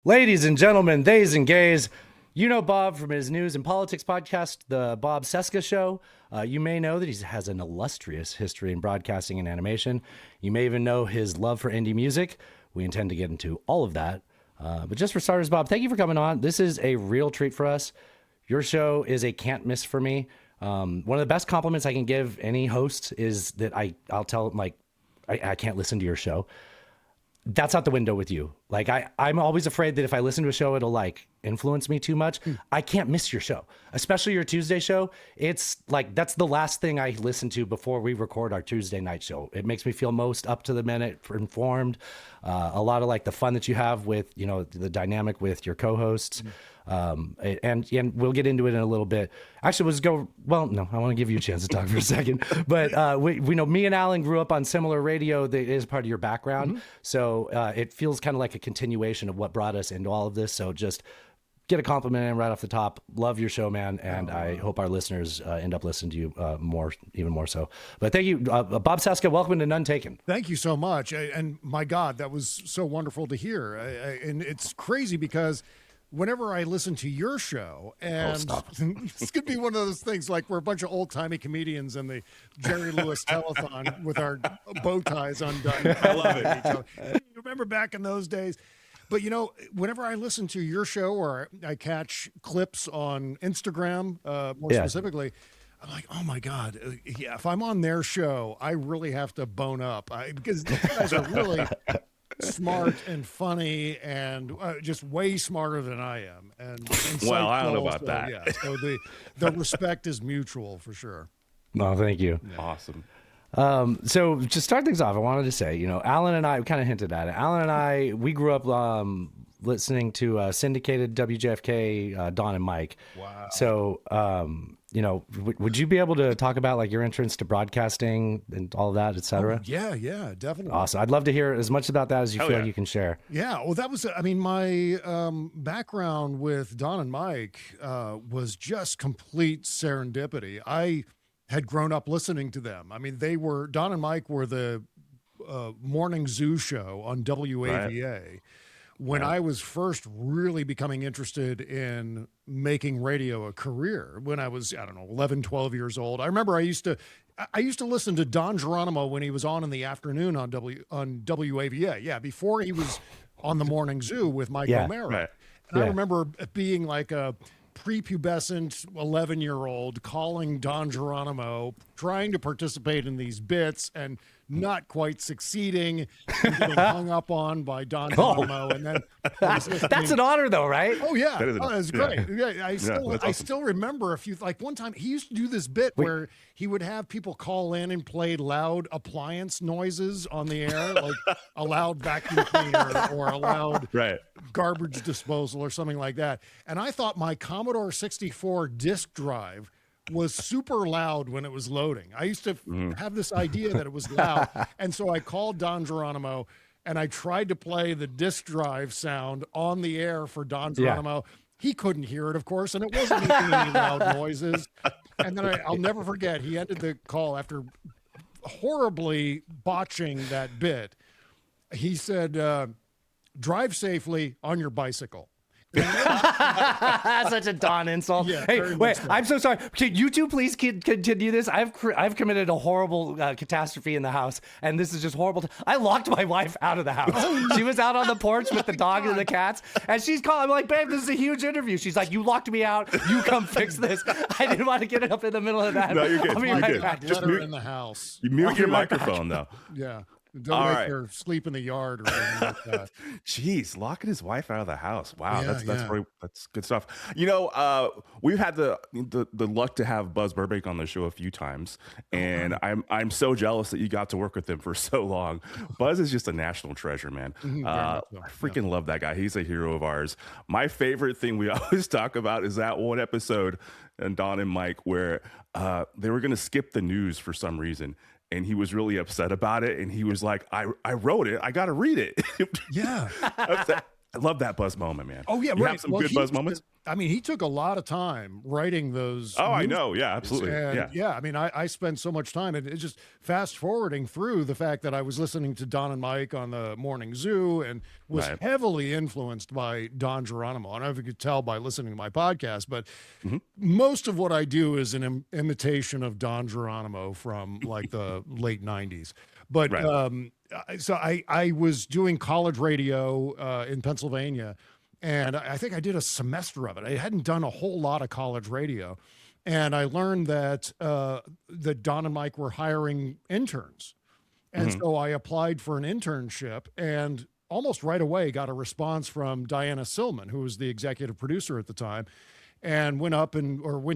Ladies and gentlemen, theys and gays, you know Bob from his news and politics podcast, The Bob Cesca Show. You may know that he has an illustrious history in broadcasting and animation. You may even know his love for indie music. We intend to get into all of that. But just for starters, Bob, thank you for coming on. This is a real treat for us. Your show is a can't miss for me. One of the best compliments I can give any host is that I'll tell them, like, I can't listen to your show. That's out the window with you. Like, I'm always afraid that if I listen to a show, it'll like influence me too much. I can't miss your show, especially your Tuesday show. It's like, that's the last thing I listen to before we record our Tuesday night show. It makes me feel most up to the minute, informed. A lot of like the fun that you have with, you know, the dynamic with your co-hosts. And we'll get into it in a little bit. Actually, no, I want to give you a chance to talk for a second. But we know me and Alan grew up on similar radio that is part of your background. Mm-hmm. So it feels kind of like a continuation of what brought us into all of this. So just get a compliment in right off the top. Love your show, man. And I hope our listeners end up listening to you even more so. But thank you, Bob Cesca. Welcome to None Taken. Thank you so much. And my God, that was so wonderful to hear. And it's crazy because whenever I listen to your show, and this could be one of those things like we're a bunch of old-timey comedians in the Jerry Lewis telethon with our bow ties undone. I love it. You remember back in those days? But, you know, whenever I listen to your show or I catch clips on Instagram, specifically, I'm like, oh, my God. Yeah, if I'm on their show, I really have to bone up because these guys are really smart and funny and just way smarter than I am. And well, I don't know about that. Yeah, so the respect is mutual for sure. No, thank you. Yeah. Awesome. So to start things off, I wanted to say, you know, Alan and I, we kind of hinted at it. Alan and I, we grew up listening to syndicated WJFK, Don and Mike. Wow. So, you know, would you be able to talk about like your entrance to broadcasting and all of that, et cetera? Oh, yeah, definitely. Awesome. I'd love to hear as much about that as you feel you can share. Yeah. Well, that was, I mean, my background with Don and Mike was just complete serendipity. I had grown up listening to them. I mean, Don and Mike were the morning zoo show on WAVA. Right. When I was first really becoming interested in making radio a career, when I was, 11, 12 years old. I remember I used to listen to Don Geronimo when he was on in the afternoon on WAVA. Yeah, before he was on the Morning Zoo with Mike O'Mara. Right. And I remember being like a prepubescent 11-year-old calling Don Geronimo, trying to participate in these bits and not quite succeeding, and getting hung up on by Don Geronimo. And then that's an honor, though, right? Oh yeah, it's great. Yeah, I still remember like one time he used to do this bit where he would have people call in and play loud appliance noises on the air, like a loud vacuum cleaner or a loud garbage disposal or something like that. And I thought my Commodore 64 disk drive was super loud when it was loading. I used to have this idea that it was loud. And so I called Don Geronimo and I tried to play the disk drive sound on the air for Don Geronimo. Yeah. He couldn't hear it, of course, and it wasn't making any loud noises. And then I'll never forget, he ended the call after horribly botching that bit. He said, drive safely on your bicycle. Such a Don insult. Yeah, hey, wait, I'm so sorry. Can you two please continue this? I've committed a horrible catastrophe in the house, and this is just horrible. I locked my wife out of the house. She was out on the porch with the dog and the cats, and she's calling. I'm like, babe, this is a huge interview. She's like, you locked me out. You come fix this. I didn't want to get up in the middle of that. No, you're good. I'll be right back. Just let her in the house. You mute your microphone, though. Yeah. Don't make her sleep in the yard or anything like that. Jeez, locking his wife out of the house. Wow, that's good stuff. You know, we've had the luck to have Buzz Burbank on the show a few times, and I'm so jealous that you got to work with him for so long. Buzz is just a national treasure, man. I freaking love that guy. He's a hero of ours. My favorite thing we always talk about is that one episode and Don and Mike where they were going to skip the news for some reason. And he was really upset about it. And he was like, I wrote it. I got to read it. Yeah. I love that Buzz moment, man. Oh, yeah. You right. have some good Buzz moments? I mean, he took a lot of time writing those. Oh, I news know. Yeah, stories. absolutely. And Yeah. I mean, I spent so much time, and it's just fast forwarding through the fact that I was listening to Don and Mike on the Morning Zoo and was Right. heavily influenced by Don Geronimo. I don't know if you could tell by listening to my podcast, but Mhm. most of what I do is an imitation of Don Geronimo from like the late 90s. But Right. so I was doing college radio in Pennsylvania, and I think I did a semester of it. I hadn't done a whole lot of college radio, and I learned that that Don and Mike were hiring interns, and Mhm. so I applied for an internship, and almost right away got a response from Diana Silman, who was the executive producer at the time, and went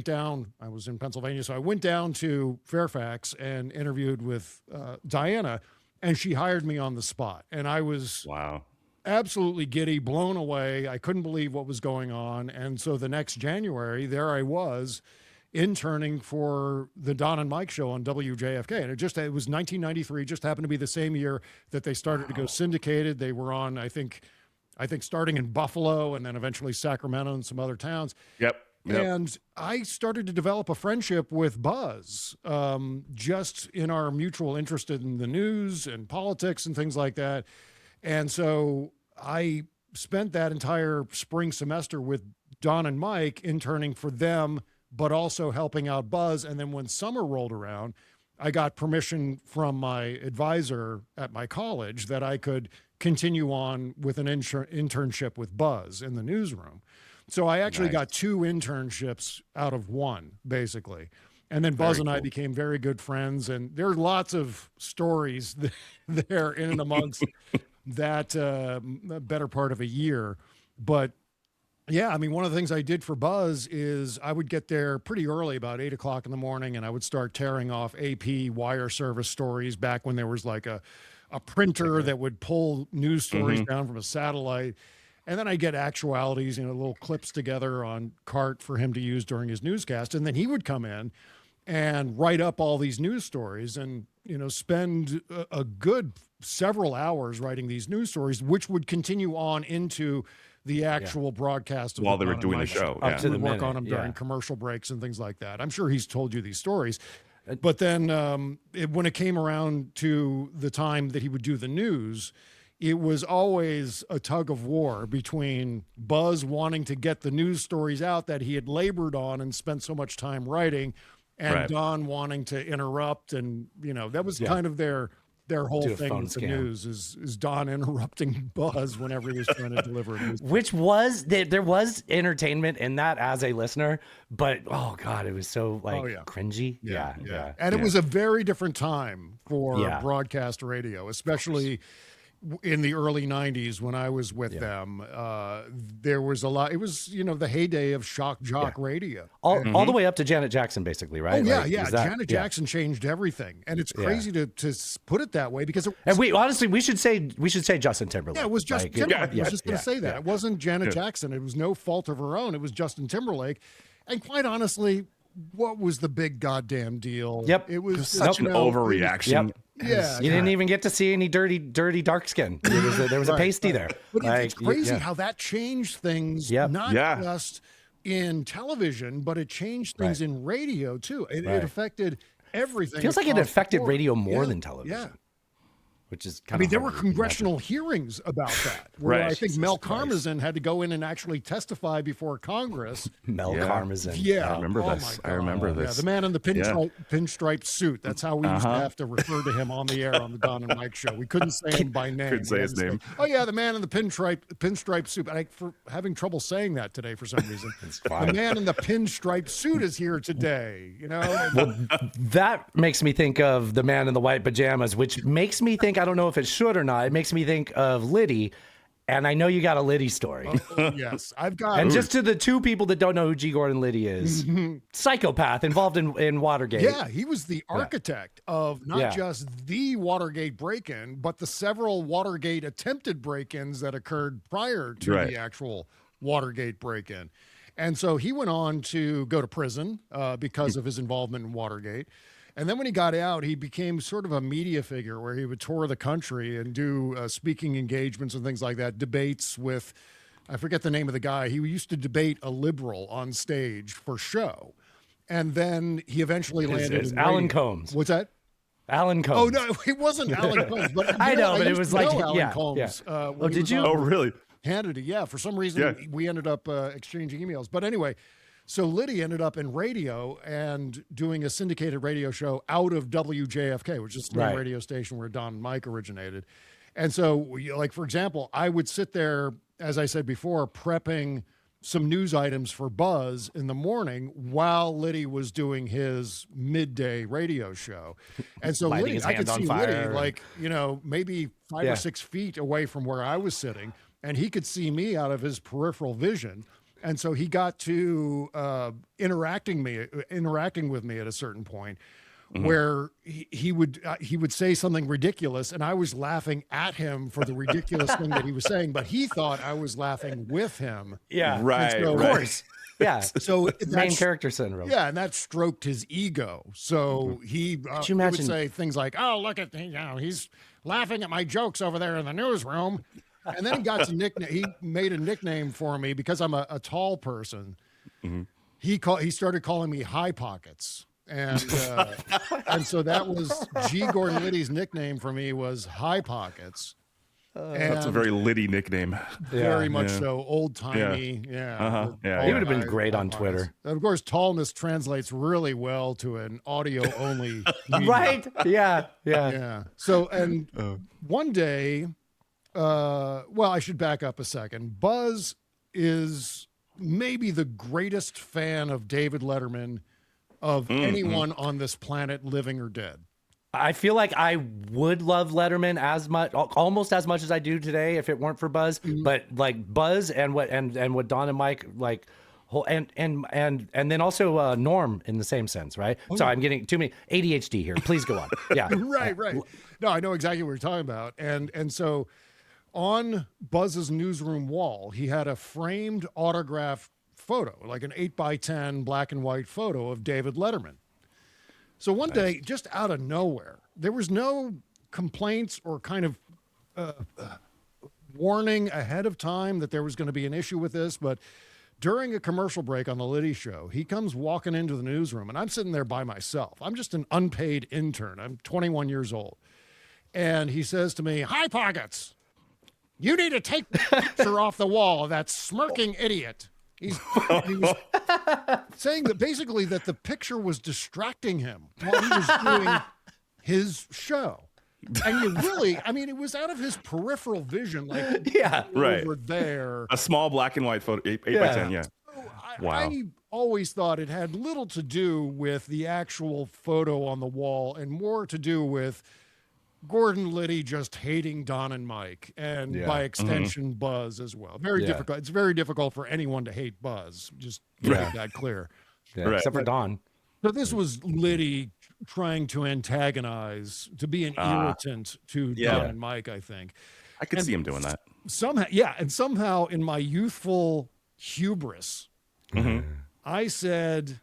down. I was in Pennsylvania, so I went down to Fairfax and interviewed with Diana, and she hired me on the spot, and I was Wow. absolutely giddy, blown away. I couldn't believe what was going on. And so the next January, there I was interning for the Don and Mike show on WJFK. And it was 1993, just happened to be the same year that they started to go syndicated. They were on, I think starting in Buffalo and then eventually Sacramento and some other towns. Yep. Yep. And I started to develop a friendship with Buzz, just in our mutual interest in the news and politics and things like that. And so I spent that entire spring semester with Don and Mike interning for them, but also helping out Buzz. And then when summer rolled around, I got permission from my advisor at my college that I could continue on with an internship with Buzz in the newsroom. So I actually got 2 internships out of one, basically. And then Buzz and I became very good friends. And there are lots of stories there in and amongst that better part of a year. But yeah, I mean, one of the things I did for Buzz is I would get there pretty early, about 8 o'clock in the morning, and I would start tearing off AP wire service stories back when there was like a printer that would pull news stories down from a satellite. And then I get actualities, little clips together on cart for him to use during his newscast. And then he would come in and write up all these news stories and, spend a good several hours writing these news stories, which would continue on into the actual broadcast of While they were Don and doing the Mike show. Up Yeah. to We the would work minute, on them during yeah. commercial breaks and things like that. I'm sure he's told you these stories. But then when it came around to the time that he would do the news, it was always a tug of war between Buzz wanting to get the news stories out that he had labored on and spent so much time writing, and Right. Don wanting to interrupt. And, that was kind of their whole Do a thing phone with the scam. news is Don interrupting Buzz whenever he was trying to deliver a news. Which was there was entertainment in that as a listener, but oh god, it was so cringy. Yeah. And it was a very different time for Yeah. broadcast radio, especially in the early 90s when I was with them. There was a lot. It was, the heyday of shock jock radio. All the way up to Janet Jackson, basically, right? Oh, yeah, Like, yeah. was that- Janet Jackson changed everything. And it's crazy to put it that way because And we should say Justin Timberlake. yeah, it was Justin Like, Timberlake. I was just going to say that. yeah. It wasn't Janet Jackson. It was no fault of her own. It was Justin Timberlake. And quite honestly, what was the big goddamn deal? Yep. It was Such an overreaction. Yep. Yeah. You didn't even get to see any dirty dark skin. There was a pasty there. But it's crazy yeah. how that changed things, Yep. not Yeah. just in television, but it changed things in radio too. It Right. affected everything. Feels like it across the affected board. radio more Yeah, than television. Yeah. Which is I kind mean, of there were congressional hearings about that, where Right. I think Jesus Mel Christ. Karmazin had to go in and actually testify before Congress. Mel Yeah. Karmazin. Yeah, I remember oh this. my I remember God. this. Yeah, the man in the pinstripe suit. That's how we used to have to refer to him on the air on the Don and Mike show. We couldn't say him by name. Couldn't say We had his to name. oh yeah, the man in the pinstripe suit. And for having trouble saying that today for some reason. fine. The man in the pinstripe suit is here today. That makes me think of the man in the white pajamas, which makes me think, I don't know if it should or not, it makes me think of Liddy. And I know you got a Liddy story. Yes, I've got. And just to the 2 people that don't know who G. Gordon Liddy is, psychopath involved in Watergate. Yeah, he was the architect of not Yeah. just the Watergate break-in, but the several Watergate attempted break-ins that occurred prior to Right. the actual Watergate break-in. And so he went on to go to prison because of his involvement in Watergate. And then when he got out, he became sort of a media figure where he would tour the country and do speaking engagements and things like that, debates with I forget the name of the guy. He used to debate a liberal on stage for show. And then he eventually landed in Alan radio. Combs. What's that? Alan Combs. Oh, no, it wasn't Alan Combs. But I know, but it used was to like, know Alan yeah. Combs. Oh, when he did was you? on Oh, really? Hannity, yeah. For some reason, we ended up exchanging emails. But anyway, so Liddy ended up in radio and doing a syndicated radio show out of WJFK, which is the same radio station where Don and Mike originated. And so, like, for example, I would sit there, as I said before, prepping some news items for Buzz in the morning while Liddy was doing his midday radio show. And so Liddy, I could see Liddy like, maybe 5 or 6 feet away from where I was sitting, and he could see me out of his peripheral vision. And so he got to interacting with me at a certain point, where he would say something ridiculous, and I was laughing at him for the ridiculous thing that he was saying, but he thought I was laughing with him. Yeah, right. So, of course. Yeah. So main character syndrome. Yeah, and that stroked his ego. So he would say things like, "Oh, look at he's laughing at my jokes over there in the newsroom." And then he got to nickname. He made a nickname for me because I'm a tall person. He started calling me High Pockets. And so that was G. Gordon Liddy's nickname for me was High Pockets. That's a very Liddy nickname. Very much so, old timey. Yeah. He would have been great on Twitter. And of course, tallness translates really well to an audio only. Right? Yeah. So, and one day, I should back up a second. Buzz is maybe the greatest fan of David Letterman of anyone on this planet, living or dead. I feel like I would love Letterman almost as much as I do today if it weren't for Buzz. But like Buzz and what Don and Mike like, and then also Norm in the same sense, right? Sorry, I'm getting too many ADHD here. Please go on. Yeah, right. No, I know exactly what you're talking about, and so on Buzz's newsroom wall, he had a framed autograph photo, like an 8x10 black and white photo of David Letterman. So one day, just out of nowhere, there was no complaints or kind of warning ahead of time that there was going to be an issue with this. But during a commercial break on the Liddy Show, he comes walking into the newsroom, and I'm sitting there by myself. I'm just an unpaid intern. I'm 21 years old. And he says to me, "High Pockets, you need to take the picture off the wall of that smirking idiot." He was saying that basically that the picture was distracting him while he was doing his show. And it was out of his peripheral vision, like over there. A small black and white photo, 8x10, yeah. So I always thought it had little to do with the actual photo on the wall and more to do with Gordon Liddy just hating Don and Mike, and by extension, Buzz as well. Very difficult. It's very difficult for anyone to hate Buzz. Just to make that clear. Yeah, except for Don. So this was Liddy trying to antagonize, to be an irritant to Don and Mike, I think. I could see him doing that. Somehow in my youthful hubris, I said,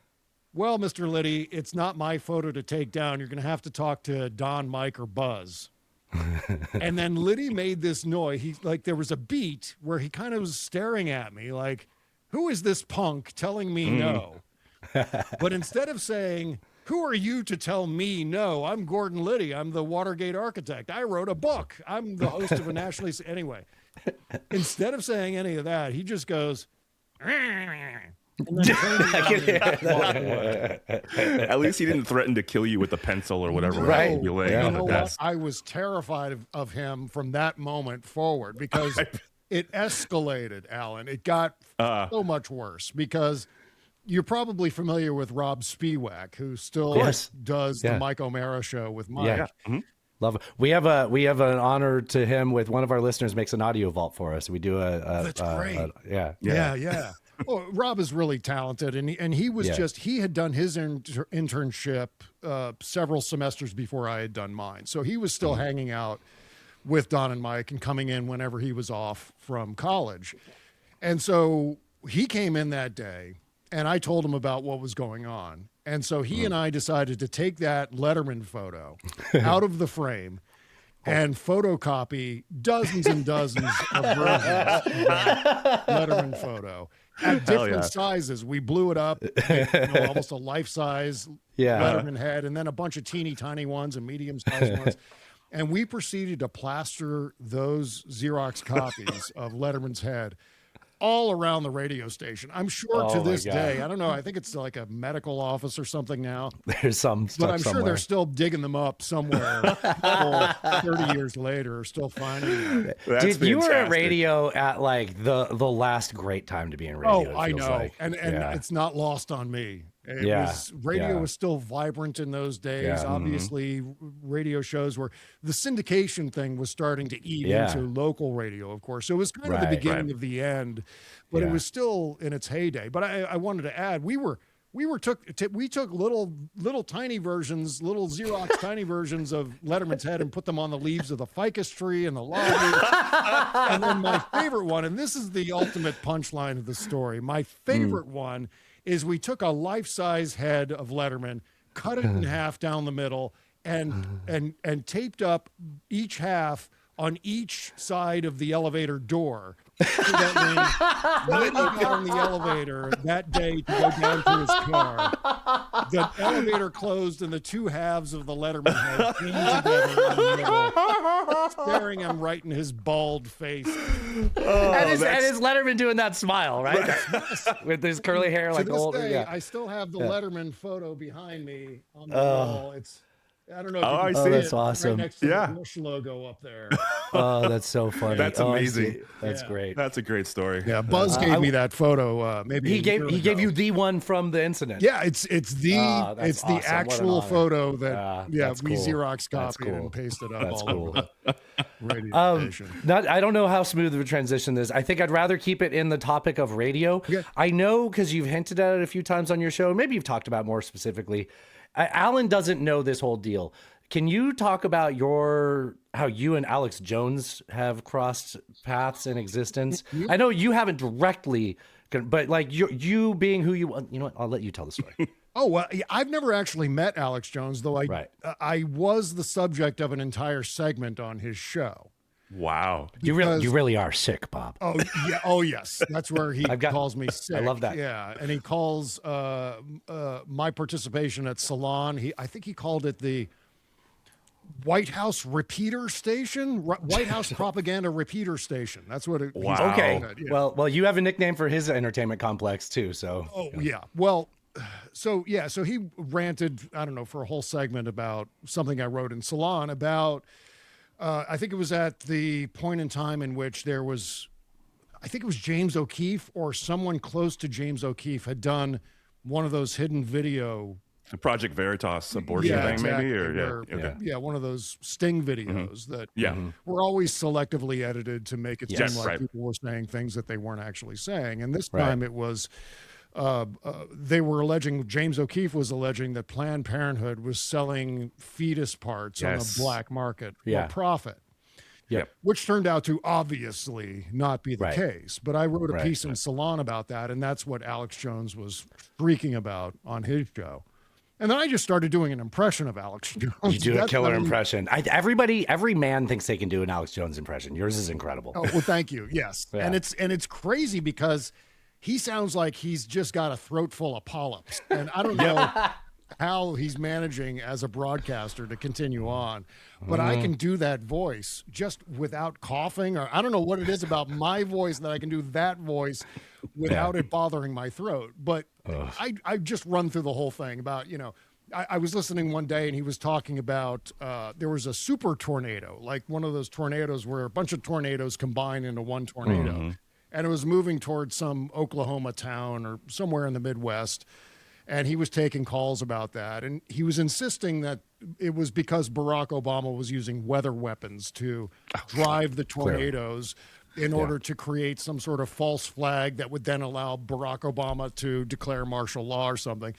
"Well, Mr. Liddy, it's not my photo to take down. You're going to have to talk to Don, Mike, or Buzz." And then Liddy made this noise. There was a beat where he kind of was staring at me like, "Who is this punk telling me no?" But instead of saying, "Who are you to tell me no? I'm Gordon Liddy. I'm the Watergate architect. I wrote a book. I'm the host of a nationally..." Anyway, instead of saying any of that, he just goes, and then at least he didn't threaten to kill you with a pencil or whatever. Right. Be laying on the desk. I was terrified of him from that moment forward because it escalated, Alan. It got so much worse because you're probably familiar with Rob Spiewak, who still does the Mike O'Mara show with Mike. Yeah. Love it. We have an honor to him with one of our listeners makes an audio vault for us. We do that's great. Yeah. Well, Rob is really talented, and he was he had done his internship several semesters before I had done mine. So he was still hanging out with Don and Mike and coming in whenever he was off from college. And so he came in that day, and I told him about what was going on. And so he and I decided to take that Letterman photo out of the frame and photocopy dozens and dozens of versions of that Letterman photo at different sizes. We blew it up, almost a life-size Letterman head, and then a bunch of teeny tiny ones and medium-sized ones. And we proceeded to plaster those Xerox copies of Letterman's head all around the radio station. I'm sure to this day, I don't know, I think it's like a medical office or something now. There's some stuff, but I'm sure they're still digging them up somewhere 30 years later, still finding them. Dude, you were at radio at like the last great time to be in radio. Oh, I know. And it's not lost on me. Radio was still vibrant in those days. Obviously, radio shows were, the syndication thing was starting to eat into local radio, of course. So it was kind of the beginning of the end, but it was still in its heyday. But I wanted to add, we took little tiny versions, little Xerox tiny versions of Letterman's head and put them on the leaves of the ficus tree in the lobby. And then my favorite one, and this is the ultimate punchline of the story, my favorite one is we took a life-size head of Letterman, cut it in half down the middle, and taped up each half on each side of the elevator door. So that when he got on the elevator that day to go down to his car, the elevator closed and the two halves of the Letterman head came together in the middle, staring him right in his bald face. And his Letterman doing that smile, right? With his curly hair, like old. I still have the Letterman photo behind me on the wall. I don't know if I see that's it, awesome. Right next to the Bush logo up there. Oh, that's so funny. That's amazing. That's great. That's a great story. Yeah, Buzz gave me that photo. Maybe he gave you the one from the incident. Yeah, it's the awesome. actual photo that we cool. Xerox copied and pasted up That's all cool. over the radio station. I don't know how smooth of a transition this is. I think I'd rather keep it in the topic of radio. Yeah. I know because you've hinted at it a few times on your show. Maybe you've talked about more specifically. Alan doesn't know this whole deal. Can you talk about how you and Alex Jones have crossed paths in existence? I know you haven't directly, but like you being who you know what? I'll let you tell the story. Oh, well, I've never actually met Alex Jones, though I was the subject of an entire segment on his show. Wow. You really are sick, Bob. Oh, yeah. Oh, yes. That's where he calls me sick. I love that. Yeah. And he calls my participation at Salon, I think he called it the White House repeater station, White House propaganda repeater station. That's what it. Wow. Okay. Yeah. Well, you have a nickname for his entertainment complex too. So. Oh yeah. Well, so he ranted, I don't know, for a whole segment about something I wrote in Salon about. I think it was at the point in time in which there was, I think it was James O'Keefe or someone close to James O'Keefe had done one of those hidden video. The Project Veritas abortion thing, exactly. maybe? One of those sting videos that Yeah. were always selectively edited to make it seem like people were saying things that they weren't actually saying. And this time it was, they were alleging, James O'Keefe was alleging that Planned Parenthood was selling fetus parts on the black market for profit. Yep. Which turned out to obviously not be the case. But I wrote a piece in Salon about that, and that's what Alex Jones was freaking about on his show. And then I just started doing an impression of Alex Jones. You do a killer impression. Every man thinks they can do an Alex Jones impression. Yours is incredible. Oh, well, thank you. Yes. Yeah. And it's crazy because he sounds like he's just got a throat full of polyps. And I don't know how he's managing as a broadcaster to continue on. But I can do that voice just without coughing, or I don't know what it is about my voice that I can do that voice without it bothering my throat. But I just run through the whole thing about, I was listening one day and he was talking about there was a super tornado, like one of those tornadoes where a bunch of tornadoes combine into one tornado. And it was moving towards some Oklahoma town or somewhere in the Midwest. And he was taking calls about that. And he was insisting that it was because Barack Obama was using weather weapons to drive the tornadoes in order to create some sort of false flag that would then allow Barack Obama to declare martial law or something.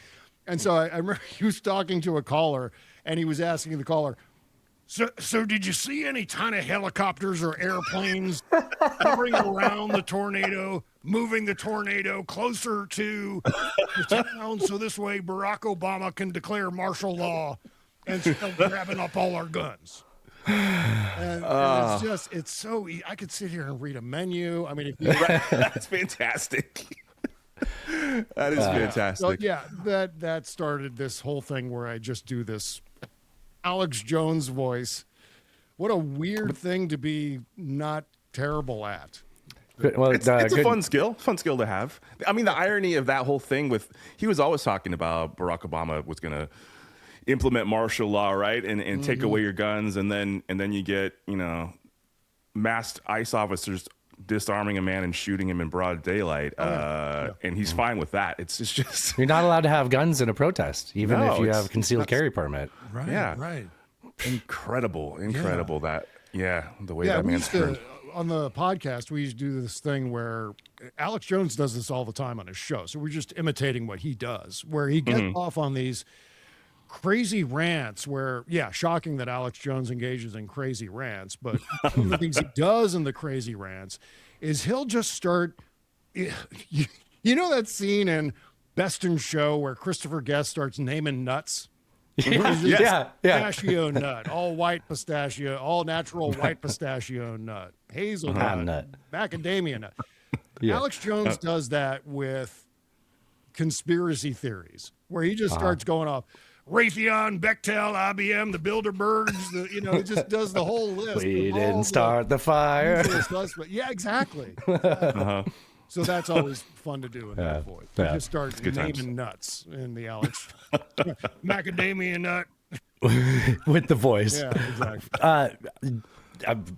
And so I remember he was talking to a caller and he was asking the caller, So did you see any tiny helicopters or airplanes hovering around the tornado, moving the tornado closer to the town so this way Barack Obama can declare martial law and start grabbing up all our guns? And it's so I could sit here and read a menu. I mean, if you That's fantastic. That is fantastic. so yeah, that started this whole thing where I just do this Alex Jones voice. What a weird thing to be not terrible at. Well, It's a fun skill to have. I mean, the irony of that whole thing with, he was always talking about Barack Obama was going to implement martial law, right? And take away your guns. And then you get, masked ICE officers disarming a man and shooting him in broad daylight. And he's fine with that. It's just, you're not allowed to have guns in a protest, even if you have a concealed carry permit. Right. Yeah. Right. incredible that, the way Yeah, that man's turned. on the podcast, we used to do this thing where Alex Jones does this all the time on his show. So we're just imitating what he does, where he gets off on these crazy rants where, shocking that Alex Jones engages in crazy rants. But one of the things he does in the crazy rants is he'll just start, you know that scene in Best in Show where Christopher Guest starts naming nuts? Yeah. Pistachio nut, all white pistachio, all natural white pistachio nut, hazelnut, macadamia nut. Alex Jones does that with conspiracy theories, where he just starts going off Raytheon, Bechtel, IBM, the Bilderbergs. He just does the whole list. We didn't start the fire. Yeah, exactly. So that's always fun to do in that voice. You just start naming nuts in the Alex macadamia nut With the voice. Yeah, exactly.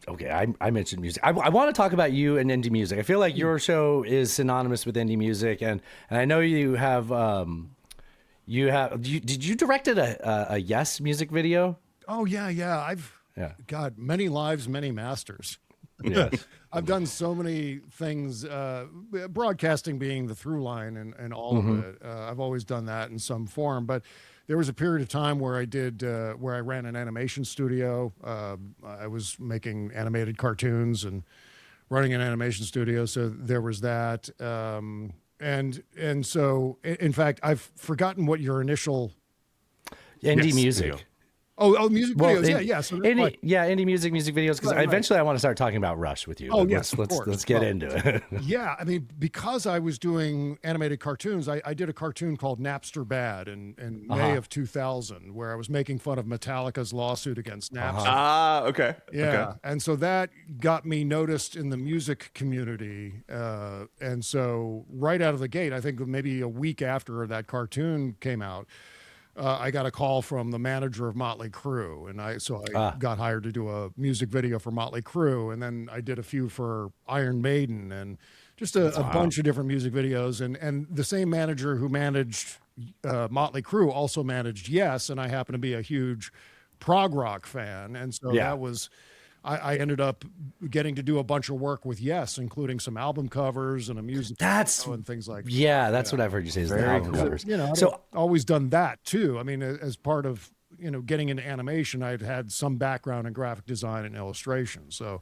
Okay, I mentioned music. I want to talk about you and indie music. I feel like your show is synonymous with indie music, and I know you have. Did you directed a Yes music video? Oh yeah. I've got many lives, many masters. Yes. I've done so many things, broadcasting being the through line and all of it. I've always done that in some form, but there was a period of time where where I ran an animation studio. I was making animated cartoons and running an animation studio. So there was that. And so, in fact, I've forgotten what your initial Indie music. Video. Oh, music videos. Well, Yeah. So indie music videos. Because Right. eventually I want to start talking about Rush with you. Oh, but yes, of course. let's get into it. Yeah, I mean, because I was doing animated cartoons, I did a cartoon called Napster Bad in May of 2000, where I was making fun of Metallica's lawsuit against Napster. Okay. Yeah, Okay. and so that got me noticed in the music community. And so right out of the gate, I think maybe a week after that cartoon came out, I got a call from the manager of Motley Crue, and I got hired to do a music video for Motley Crue, and then I did a few for Iron Maiden, and just a bunch of different music videos. And the same manager who managed Motley Crue also managed Yes, and I happen to be a huge prog rock fan, and so that was. I ended up getting to do a bunch of work with Yes, including some album covers and a music video and things like that. Yeah, that's what I've heard you say is the album covers. I've always done that too. I mean, as part of, getting into animation, I'd had some background in graphic design and illustration. So,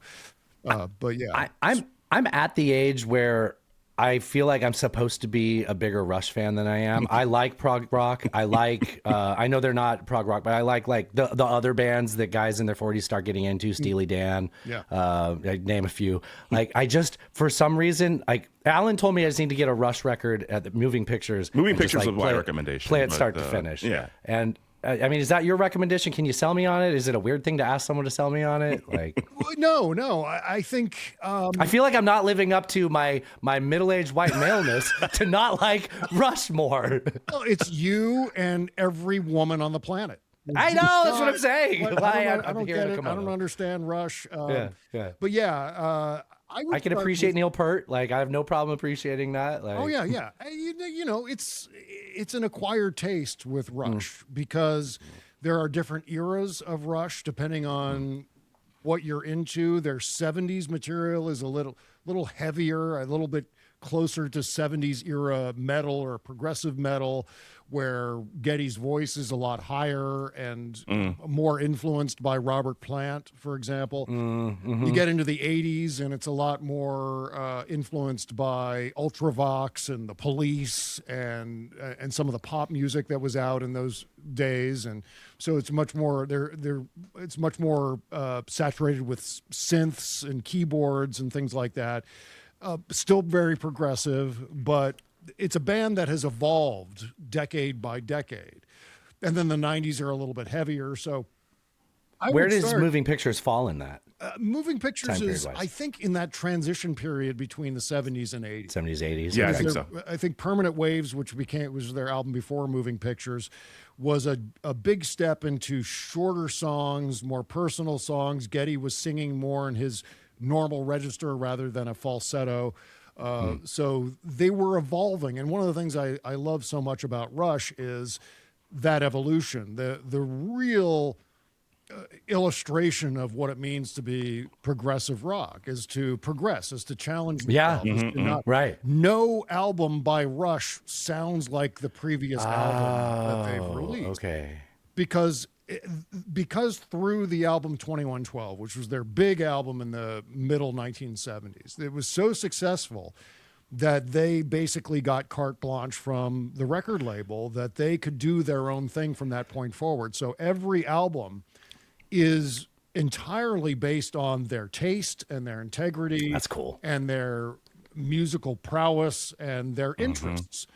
but yeah. I'm at the age where I feel like I'm supposed to be a bigger Rush fan than I am. I like prog rock. I like, I know they're not prog rock, but I like the other bands that guys in their 40s start getting into, Steely Dan, I name a few. Like, I just, for some reason, Alan told me I just need to get a Rush record at the Moving Pictures. Moving Pictures was my recommendation. Play it start to finish. Yeah. And I mean, is that your recommendation? Can you sell me on it? Is it a weird thing to ask someone to sell me on it? Like, No. I think I feel like I'm not living up to my middle-aged white maleness to not like Rush more. it's you and every woman on the planet. I know, that's what I'm saying. I don't get it. I don't understand Rush. But I can appreciate Neil Peart. Like, I have no problem appreciating that. Like, Oh yeah. It's an acquired taste with Rush because there are different eras of Rush depending on what you're into. Their 70s material is a little heavier, a little bit closer to 70s era metal or progressive metal, where Geddy's voice is a lot higher and more influenced by Robert Plant, for example. You get into the 80s and it's a lot more influenced by Ultravox and the Police and some of the pop music that was out in those days. And so it's much more it's much more saturated with synths and keyboards and things like that. Still very progressive, but it's a band that has evolved decade by decade. And then the 90s are a little bit heavier. So where does Moving Pictures fall in that? Moving Pictures is, I think, in that transition period between the 70s and 80s. 70s, 80s. Yeah, I think so. I think Permanent Waves, which was their album before Moving Pictures, was a big step into shorter songs, more personal songs. Geddy was singing more in his normal register rather than a falsetto. So they were evolving. And one of the things I love so much about Rush is that evolution, the real illustration of what it means to be progressive rock is to progress, is to challenge yourself, is to not, right. No album by Rush sounds like the previous album that they've released. Okay. Because through the album 2112, which was their big album in the middle 1970s, it was so successful that they basically got carte blanche from the record label that they could do their own thing from that point forward. So every album is entirely based on their taste and their integrity. That's cool. And their musical prowess and their interests.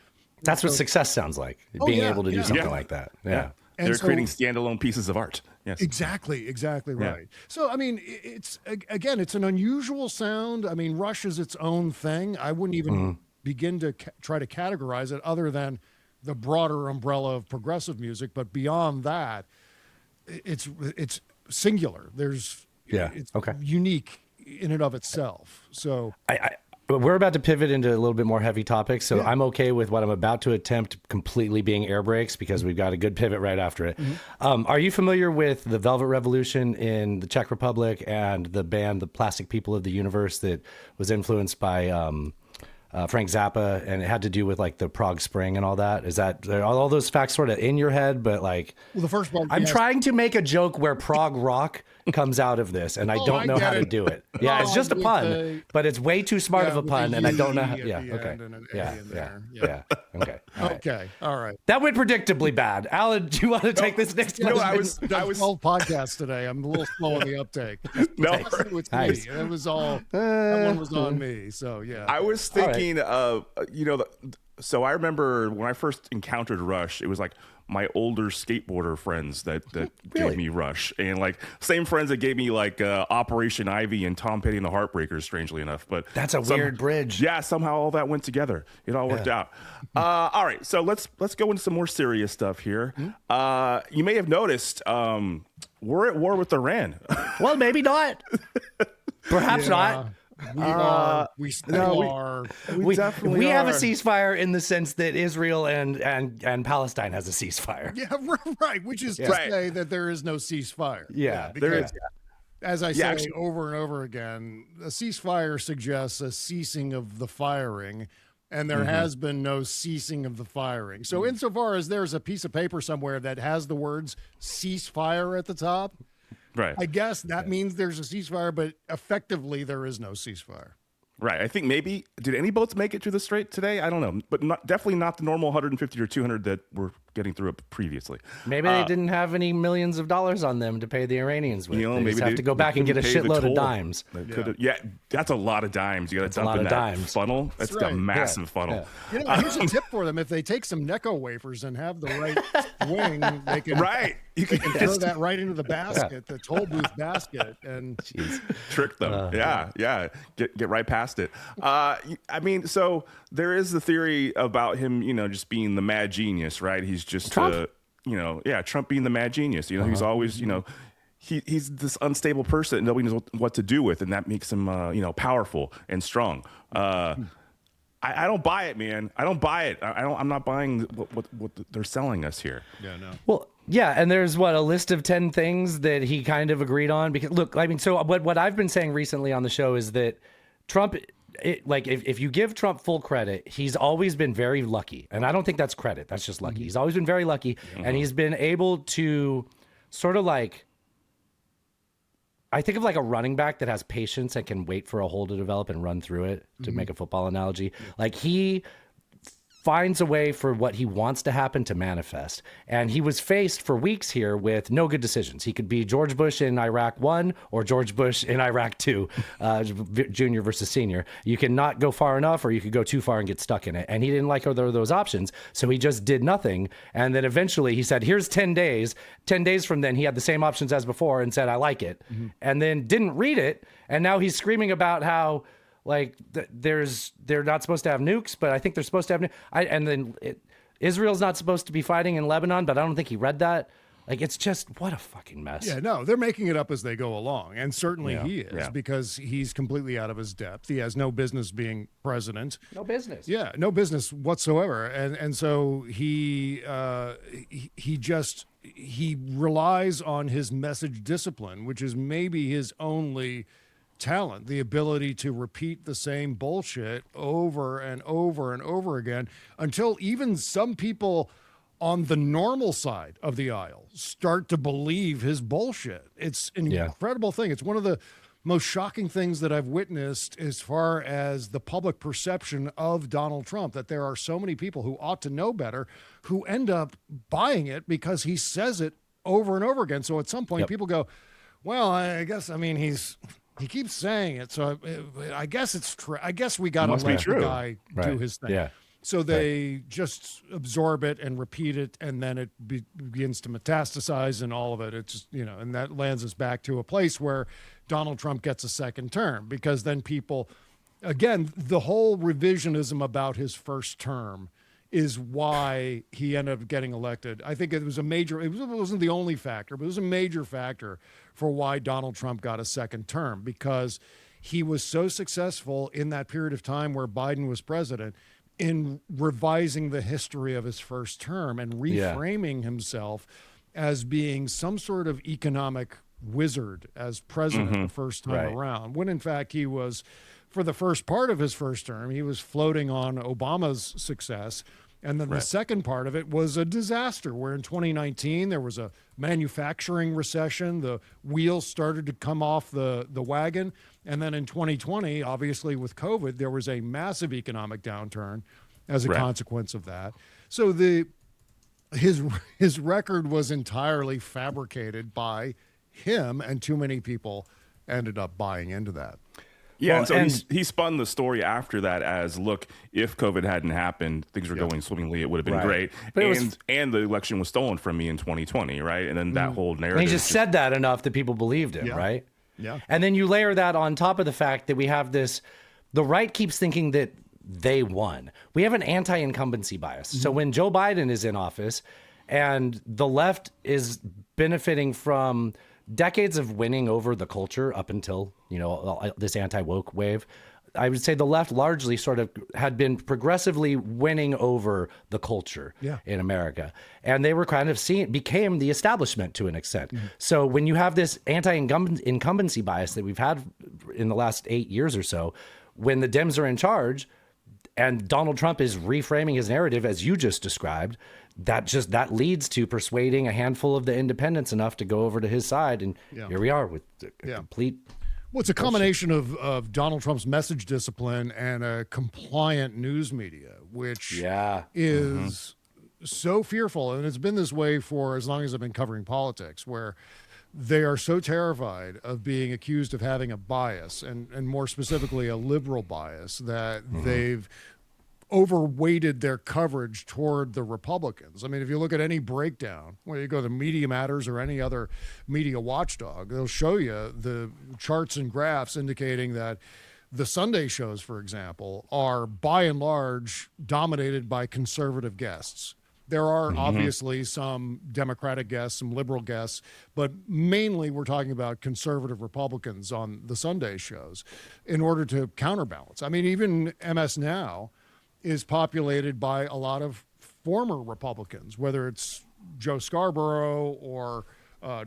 That's what success sounds like, being able to do something like that. Yeah. And they're creating standalone pieces of art. Yes. Exactly right. So, I mean, it's an unusual sound. I mean, Rush is its own thing. I wouldn't even begin to try to categorize it other than the broader umbrella of progressive music. But beyond that, it's singular. It's unique in and of itself. So But we're about to pivot into a little bit more heavy topics, so I'm okay with what I'm about to attempt completely being air brakes because we've got a good pivot right after it. Are you familiar with the Velvet Revolution in the Czech Republic and the band, the Plastic People of the Universe, that was influenced by Frank Zappa, and it had to do with like the Prague Spring and all that? Are all those facts sort of in your head? But like, well, the first part, I'm trying to make a joke where prog rock comes out of this, and I don't know how to do it. Yeah, it's just a pun, but it's way too smart of a pun, and I don't know how. Yeah, okay. Yeah. Okay. Okay. All right. That went predictably bad. Alan, do you want to take this next one? I was 12 podcasts today. I'm a little slow on the uptake. No, it's nice. Me. It was all that one was on me. So yeah. I was thinking, so I remember when I first encountered Rush, it was like my older skateboarder friends that gave me Rush, and like same friends that gave me like Operation Ivy and Tom Petty and the Heartbreakers, strangely enough. But that's a weird bridge. Yeah, somehow all that went together. It all worked out. All right, so let's go into some more serious stuff here. You may have noticed we're at war with Iran. Well, maybe not. Perhaps not. We are. We still are. We definitely have are. a ceasefire in the sense that Israel and Palestine has a ceasefire. Yeah, right. Which is to say that there is no ceasefire. Yeah, there is. As I say over and over again, a ceasefire suggests a ceasing of the firing, and there has been no ceasing of the firing. So insofar as there's a piece of paper somewhere that has the words ceasefire at the top, right, I guess that means there's a ceasefire, but effectively there is no ceasefire. Right. I think maybe, did any boats make it to the Strait today? I don't know, but definitely not the normal 150 or 200 that were getting through it previously. Maybe they didn't have any millions of dollars on them to pay the Iranians with. You know, they maybe just have to go back and get a shitload of dimes. Yeah, that's a lot of dimes. You got to dump in that funnel. That's a massive funnel. Yeah. You know, here's a tip for them. If they take some Necco wafers and have the right swing, they can you can throw that right into the basket, the toll booth basket, and trick them. Get right past it. I mean, so there is the theory about him, just being the mad genius, right? He's just, Trump being the mad genius. He's always, he's this unstable person that nobody knows what to do with, and that makes him, powerful and strong. I don't buy it, man. I don't buy it. I'm not buying what they're selling us here. Yeah, no. Well, yeah, and there's a list of 10 things that he kind of agreed on. Because look, I mean, so what I've been saying recently on the show is that Trump if you give Trump full credit, he's always been very lucky. And I don't think that's credit. That's just lucky. He's always been very lucky. And he's been able to sort of like, I think of like a running back that has patience and can wait for a hole to develop and run through it, to make a football analogy. Like he finds a way for what he wants to happen to manifest. And he was faced for weeks here with no good decisions. He could be George Bush in Iraq 1 or George Bush in Iraq 2, junior versus senior. You can not go far enough, or you could go too far and get stuck in it. And he didn't like either of those options. So he just did nothing. And then eventually he said, here's 10 days. 10 days from then, he had the same options as before and said, I like it. And then didn't read it. And now he's screaming about how, like they're not supposed to have nukes, but I think they're supposed to have. Israel's not supposed to be fighting in Lebanon, but I don't think he read that. Like, it's just, what a fucking mess. Yeah, no, they're making it up as they go along, and certainly he is, because he's completely out of his depth. He has no business being president. No business. Yeah, no business whatsoever, and so he relies on his message discipline, which is maybe his only talent, the ability to repeat the same bullshit over and over and over again, until even some people on the normal side of the aisle start to believe his bullshit. It's an incredible thing. It's one of the most shocking things that I've witnessed as far as the public perception of Donald Trump, that there are so many people who ought to know better who end up buying it because he says it over and over again. So at some point people go, well, I guess, I mean, he keeps saying it, so I guess it's true. I guess we got to let the guy do his thing. Yeah. So they just absorb it and repeat it, and then it begins to metastasize, and all of it. It's just, and that lands us back to a place where Donald Trump gets a second term, because then people, again, the whole revisionism about his first term is why he ended up getting elected. I think it was a major, it wasn't the only factor, but it was a major factor for why Donald Trump got a second term, because he was so successful in that period of time where Biden was president in revising the history of his first term and reframing himself as being some sort of economic wizard as president the first time around, when in fact he was, for the first part of his first term, he was floating on Obama's success. And then the second part of it was a disaster, where in 2019 there was a manufacturing recession. The wheels started to come off the wagon. And then in 2020, obviously with COVID, there was a massive economic downturn as a consequence of that. So his record was entirely fabricated by him, and too many people ended up buying into that. Yeah, well, and so he spun the story after that as, look, if COVID hadn't happened, things were going swimmingly, it would have been great. And the election was stolen from me in 2020, right? And then that whole narrative. And he just said that enough that people believed him, right? Yeah. And then you layer that on top of the fact that we have this, the right keeps thinking that they won. We have an anti-incumbency bias. So when Joe Biden is in office and the left is benefiting from decades of winning over the culture up until, this anti-woke wave, I would say the left largely sort of had been progressively winning over the culture in America. And they were kind of became the establishment to an extent. So when you have this anti-incumbency bias that we've had in the last 8 years or so, when the Dems are in charge and Donald Trump is reframing his narrative, as you just described, that leads to persuading a handful of the independents enough to go over to his side. And here we are with a complete. Well, it's a combination of Donald Trump's message discipline and a compliant news media, which is so fearful. And it's been this way for as long as I've been covering politics, where they are so terrified of being accused of having a bias, and more specifically a liberal bias, that they've overweighted their coverage toward the Republicans. I mean, if you look at any breakdown, whether you go to Media Matters or any other media watchdog, they'll show you the charts and graphs indicating that the Sunday shows, for example, are by and large dominated by conservative guests. There are obviously some Democratic guests, some liberal guests, but mainly we're talking about conservative Republicans on the Sunday shows in order to counterbalance. I mean, even MS Now is populated by a lot of former Republicans, whether it's Joe Scarborough or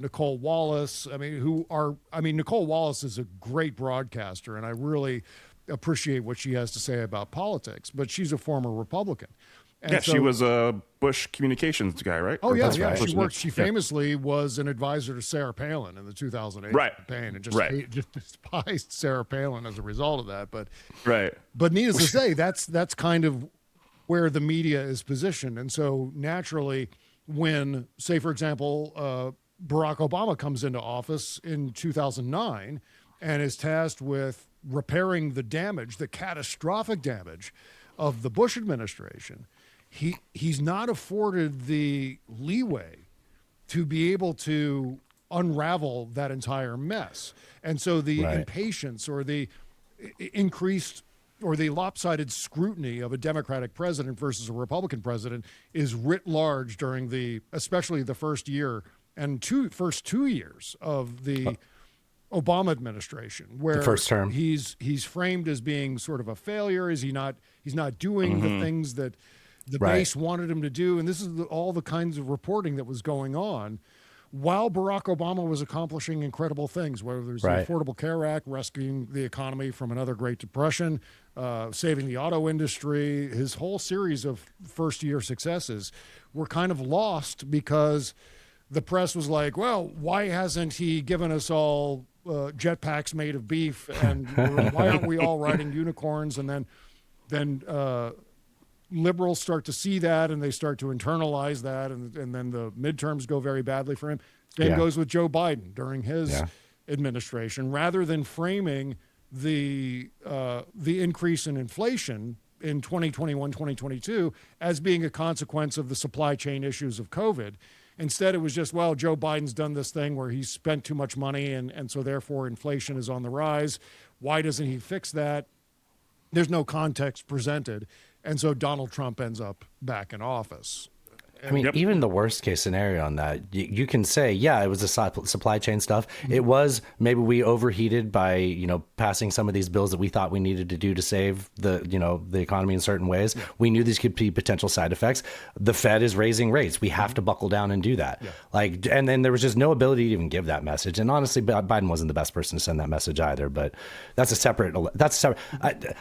Nicole Wallace. Nicole Wallace is a great broadcaster, and I really appreciate what she has to say about politics, but she's a former Republican. And Yeah, so, she was a Bush communications guy, right? Oh, yeah, That's yeah. right. She famously was an advisor to Sarah Palin in the 2008 Right. campaign, and just Right. just despised Sarah Palin as a result of that. Right. But needless to say, that's kind of where the media is positioned. And so naturally, when, say, for example, Barack Obama comes into office in 2009 and is tasked with repairing the damage, the catastrophic damage of the Bush administration, he's not afforded the leeway to be able to unravel that entire mess. And so the impatience or the increased or the lopsided scrutiny of a Democratic president versus a Republican president is writ large during especially the first year and first 2 years of the Obama administration, where The first term. he's framed as being sort of a failure. He's not doing the things that the base wanted him to do. And this is all the kinds of reporting that was going on while Barack Obama was accomplishing incredible things, whether there's the Affordable Care Act, rescuing the economy from another Great Depression, saving the auto industry. His whole series of first-year successes were kind of lost because the press was like, well, why hasn't he given us all jetpacks made of beef? And why aren't we all riding unicorns? And then liberals start to see that and they start to internalize that, and then the midterms go very badly for him. Same goes with Joe Biden during his administration. Rather than framing the increase in inflation in 2021, 2022 as being a consequence of the supply chain issues of COVID, instead it was just, well, Joe Biden's done this thing where he's spent too much money and so therefore inflation is on the rise. Why doesn't he fix that? There's no context presented. And so Donald Trump ends up back in office. I mean, even the worst case scenario on that, you can say, yeah, it was the supply chain stuff. It was maybe we overheated by, passing some of these bills that we thought we needed to do to save the economy in certain ways. Yeah. We knew these could be potential side effects. The Fed is raising rates. We have to buckle down and do that. Yeah. And then there was just no ability to even give that message. And honestly, Biden wasn't the best person to send that message either. But that's a separate.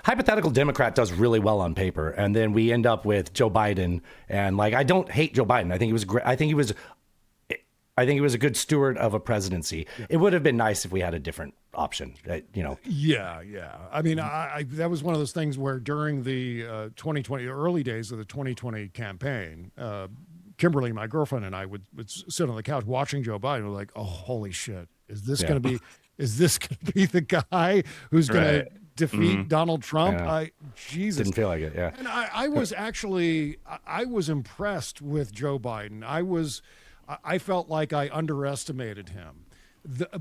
Hypothetical Democrat does really well on paper, and then we end up with Joe Biden. And I don't hate Joe Biden. I think he was great. I think he was a good steward of a presidency. Yeah. It would have been nice if we had a different option, Yeah. I mean, I that was one of those things where during the 2020 early days of the 2020 campaign, Kimberly, my girlfriend, and I would sit on the couch watching Joe Biden. We're like, oh, holy shit! Is this going to be the guy who's going to defeat Donald Trump? Jesus. Didn't feel like it, yeah. And I was impressed with Joe Biden. I felt like I underestimated him.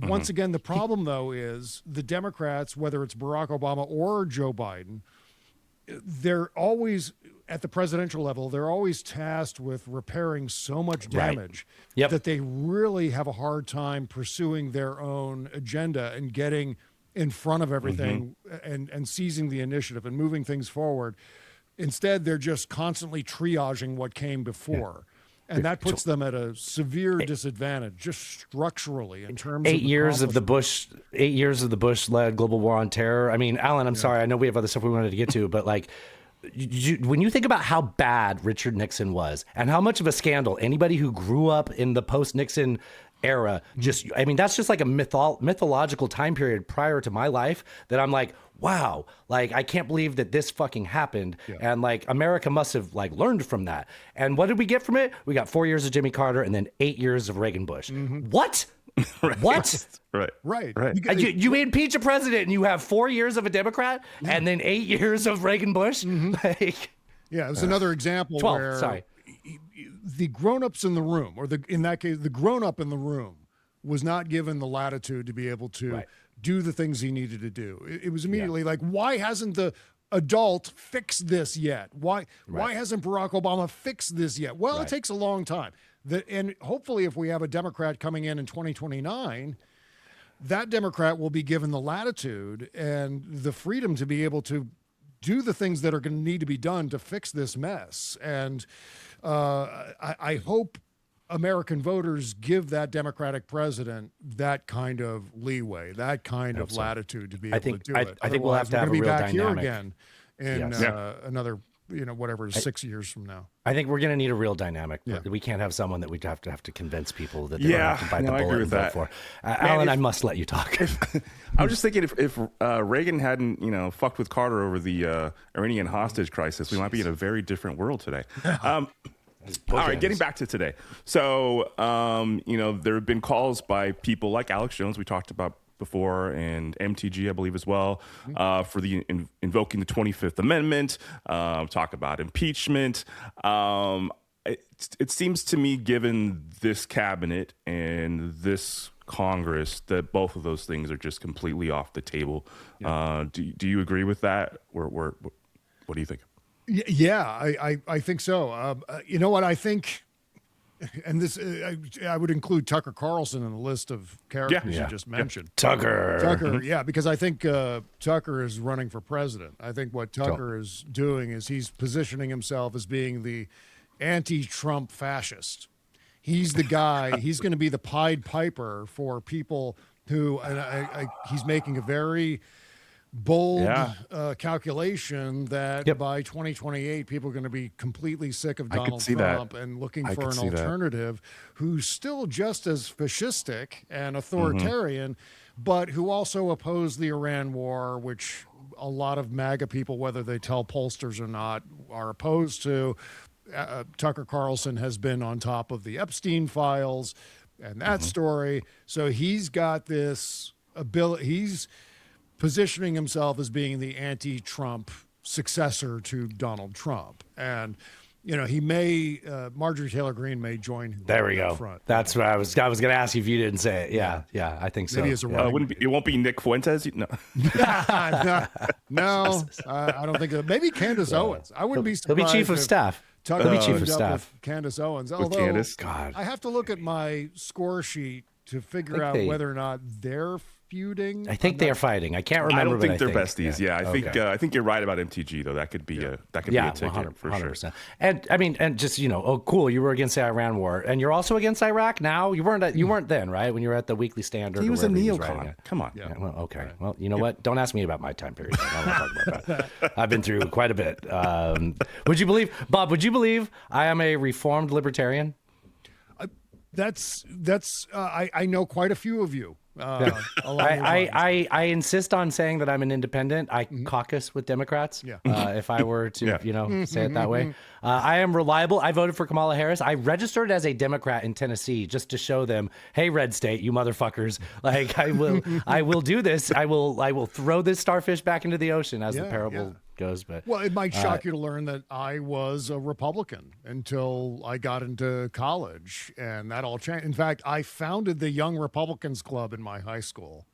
Once again, the problem, though, is the Democrats, whether it's Barack Obama or Joe Biden, they're always, at the presidential level, they're always tasked with repairing so much damage that they really have a hard time pursuing their own agenda and getting in front of everything and seizing the initiative and moving things forward. Instead, they're just constantly triaging what came before. And that puts them at a severe disadvantage, just structurally, in terms of 8 years of the Bush-led global war on terror. I mean, Alan, I'm sorry. I know we have other stuff we wanted to get to, but when you think about how bad Richard Nixon was and how much of a scandal anybody who grew up in the post-Nixon era, that's just like a mythological time period prior to my life that I'm like, wow, I can't believe that this fucking happened. Yeah. And America must have learned from that. And what did we get from it? We got 4 years of Jimmy Carter and then 8 years of Reagan Bush. What? What? Right. You impeach a president and you have 4 years of a Democrat and then 8 years of Reagan Bush? It was another example 12, where sorry. The grown-ups in the room, or in that case, the grown-up in the room was not given the latitude to be able to do the things he needed to do. It was immediately why hasn't the adult fixed this yet? Why hasn't Barack Obama fixed this yet? Well, it takes a long time. And hopefully if we have a Democrat coming in 2029, that Democrat will be given the latitude and the freedom to be able to do the things that are going to need to be done to fix this mess. And I hope American voters give that Democratic president that kind of leeway, that kind of latitude to be able to do it. I think we'll have to have a real back dynamic here again in another, whatever, 6 years from now. I think we're going to need a real dynamic. Yeah. We can't have someone that we have to convince people that they don't have to bite the I agree bullet with and vote that. for. Man, Alan, I must let you talk. I was just thinking if Reagan hadn't, fucked with Carter over the Iranian hostage crisis, we might be in a very different world today. All right, getting back to today. So, there have been calls by people like Alex Jones, we talked about before, and MTG, I believe, as well, for the invoking the 25th Amendment, talk about impeachment. It seems to me, given this cabinet and this Congress, that both of those things are just completely off the table. Yeah. Do you agree with that? What do you think? Yeah, I think so. You know what? I think, and this I would include Tucker Carlson in the list of characters you just mentioned. Tucker, yeah, because I think Tucker is running for president. I think what Tucker is doing is he's positioning himself as being the anti-Trump fascist. He's the guy. He's going to be the Pied Piper for people who, and he's making a very bold calculation that by 2028, people are going to be completely sick of Donald Trump and looking for an alternative who's still just as fascistic and authoritarian, but who also opposed the Iran war, which a lot of MAGA people, whether they tell pollsters or not, are opposed to. Tucker Carlson has been on top of the Epstein files and that story. So he's got this ability. He's positioning himself as being the anti-Trump successor to Donald Trump. And, he may, Marjorie Taylor Greene may join him. There we go. Front. That's what I was going to ask you if you didn't say it. Yeah, I think so. Maybe as a it won't be Nick Fuentes? No. No, I don't think. Maybe Candace Owens. I wouldn't be surprised. He'll be chief of staff. Tucker He'll be chief of staff. With Candace Owens. With Although Candace? God. I have to look at my score sheet to figure out whether or not they're feuding. I think they are fighting. I can't remember. I don't think they're besties. Yeah, I think you're right about MTG though. That could be a ticket 100%, for sure. 100%. And I mean, and just cool. You were against the Iran war, and you're also against Iraq now. You weren't then, right? When you were at the Weekly Standard. He was a neocon. neocon. Come on. Yeah. Well, okay. Right. Well, you know what? Don't ask me about my time period. I don't want to talk about that. I've been through quite a bit. Would you believe, Bob? Would you believe I am a reformed libertarian? I know quite a few of you. I insist on saying that I'm an independent. I caucus with Democrats. If I were to, say it that way, I am reliable. I voted for Kamala Harris. I registered as a Democrat in Tennessee just to show them, hey, red state, you motherfuckers. Like I will do this. I will throw this starfish back into the ocean as the parable goes. But it might shock you to learn that I was a Republican until I got into college, and that all changed. In fact, I founded the Young Republicans Club in my high school.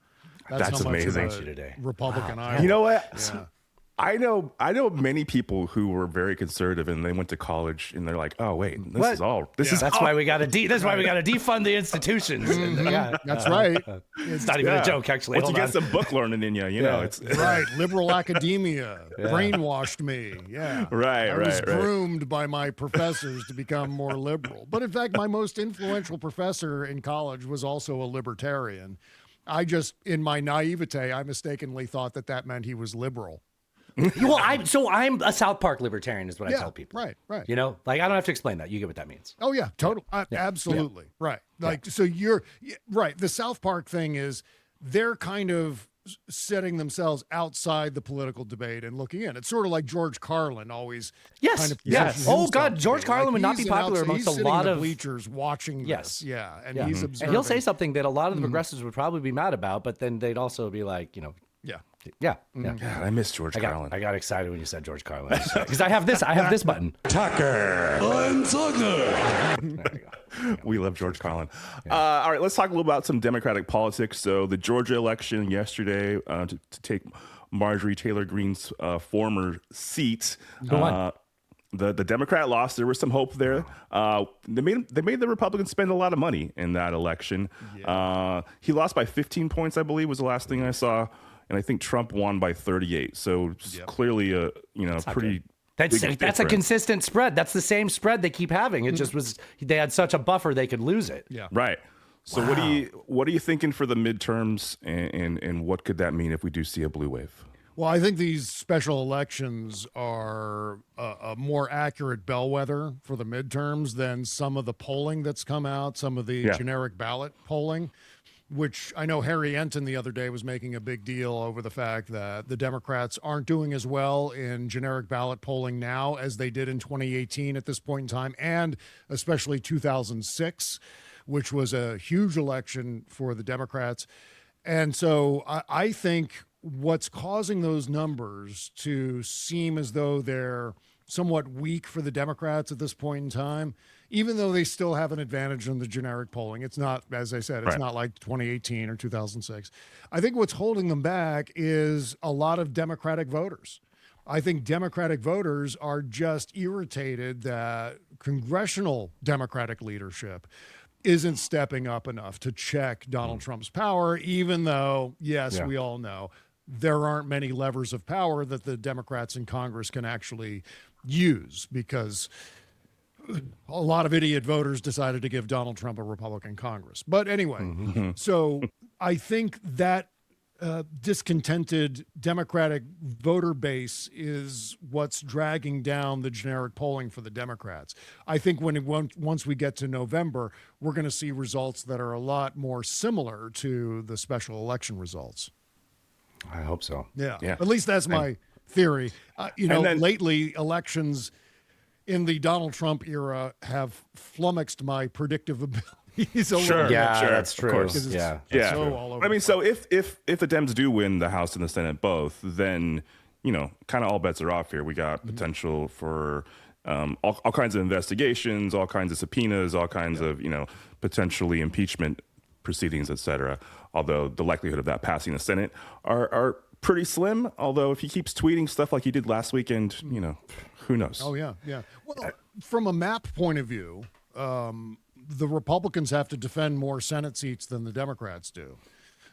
That's how amazing. Much of a Republican I was. You know what? Yeah. I know many people who were very conservative and they went to college and they're like, oh wait, that's why we got to defund the institutions. That's right. It's not even a joke, actually. Once you get some book learning in you, it's right. Liberal academia brainwashed me. Yeah, right. I was groomed by my professors to become more liberal. But in fact, my most influential professor in college was also a libertarian. I just, in my naivete, I mistakenly thought that meant he was liberal. Well, I'm a South Park libertarian is what I tell people. Right. I don't have to explain that. You get what that means. Oh yeah, totally. Absolutely. Yeah. Right. So you're right. The South Park thing is they're kind of setting themselves outside the political debate and looking in. It's sort of like George Carlin always. Yes. Oh God, George Carlin would not be popular amongst a lot of bleachers watching this. Yeah. And he's observing. And he'll say something that a lot of the progressives would probably be mad about, but then they'd also be like, Yeah. God, I miss George Carlin. I got excited when you said George Carlin because I have this button. Tucker. I'm Tucker. There you go. We love George Carlin. All right, let's talk a little about some Democratic politics. So the Georgia election yesterday to take Marjorie Taylor Greene's former seat. The Democrat lost. There was some hope there. They made the Republicans spend a lot of money in that election. Yeah. He lost by 15 points, I believe, was the last thing I saw. And I think Trump won by 38. So clearly, pretty That's Big that's a difference. consistent spread. That's the same spread they keep having. It just was they had such a buffer they could lose it. Yeah. Right. So what are you thinking for the midterms, and what could that mean if we do see a blue wave? Well, I think these special elections are a more accurate bellwether for the midterms than some of the polling that's come out, some of the generic ballot polling, which I know Harry Enton the other day was making a big deal over the fact that the Democrats aren't doing as well in generic ballot polling now as they did in 2018 at this point in time, and especially 2006, which was a huge election for the Democrats. And so I think what's causing those numbers to seem as though they're somewhat weak for the Democrats at this point in time, even though they still have an advantage in the generic polling. It's not, as I said, it's not like 2018 or 2006. I think what's holding them back is a lot of Democratic voters. I think Democratic voters are just irritated that congressional Democratic leadership isn't stepping up enough to check Donald Trump's power, even though, yes, we all know there aren't many levers of power that the Democrats in Congress can actually use, because a lot of idiot voters decided to give Donald Trump a Republican Congress. But anyway, so I think that discontented Democratic voter base is what's dragging down the generic polling for the Democrats. I think once we get to November, we're going to see results that are a lot more similar to the special election results. I hope so. Yeah. At least that's my theory. Lately elections in the Donald Trump era have flummoxed my predictive abilities a little bit. That's true. Of course. Yeah. So all over I mean, the so if the Dems do win the House and the Senate both, then kind of all bets are off here. We got potential for all kinds of investigations, all kinds of subpoenas, all kinds of potentially impeachment proceedings, et cetera. Although the likelihood of that passing the Senate are pretty slim. Although if he keeps tweeting stuff like he did last weekend, who knows? Oh, yeah. Well, from a map point of view, the Republicans have to defend more Senate seats than the Democrats do.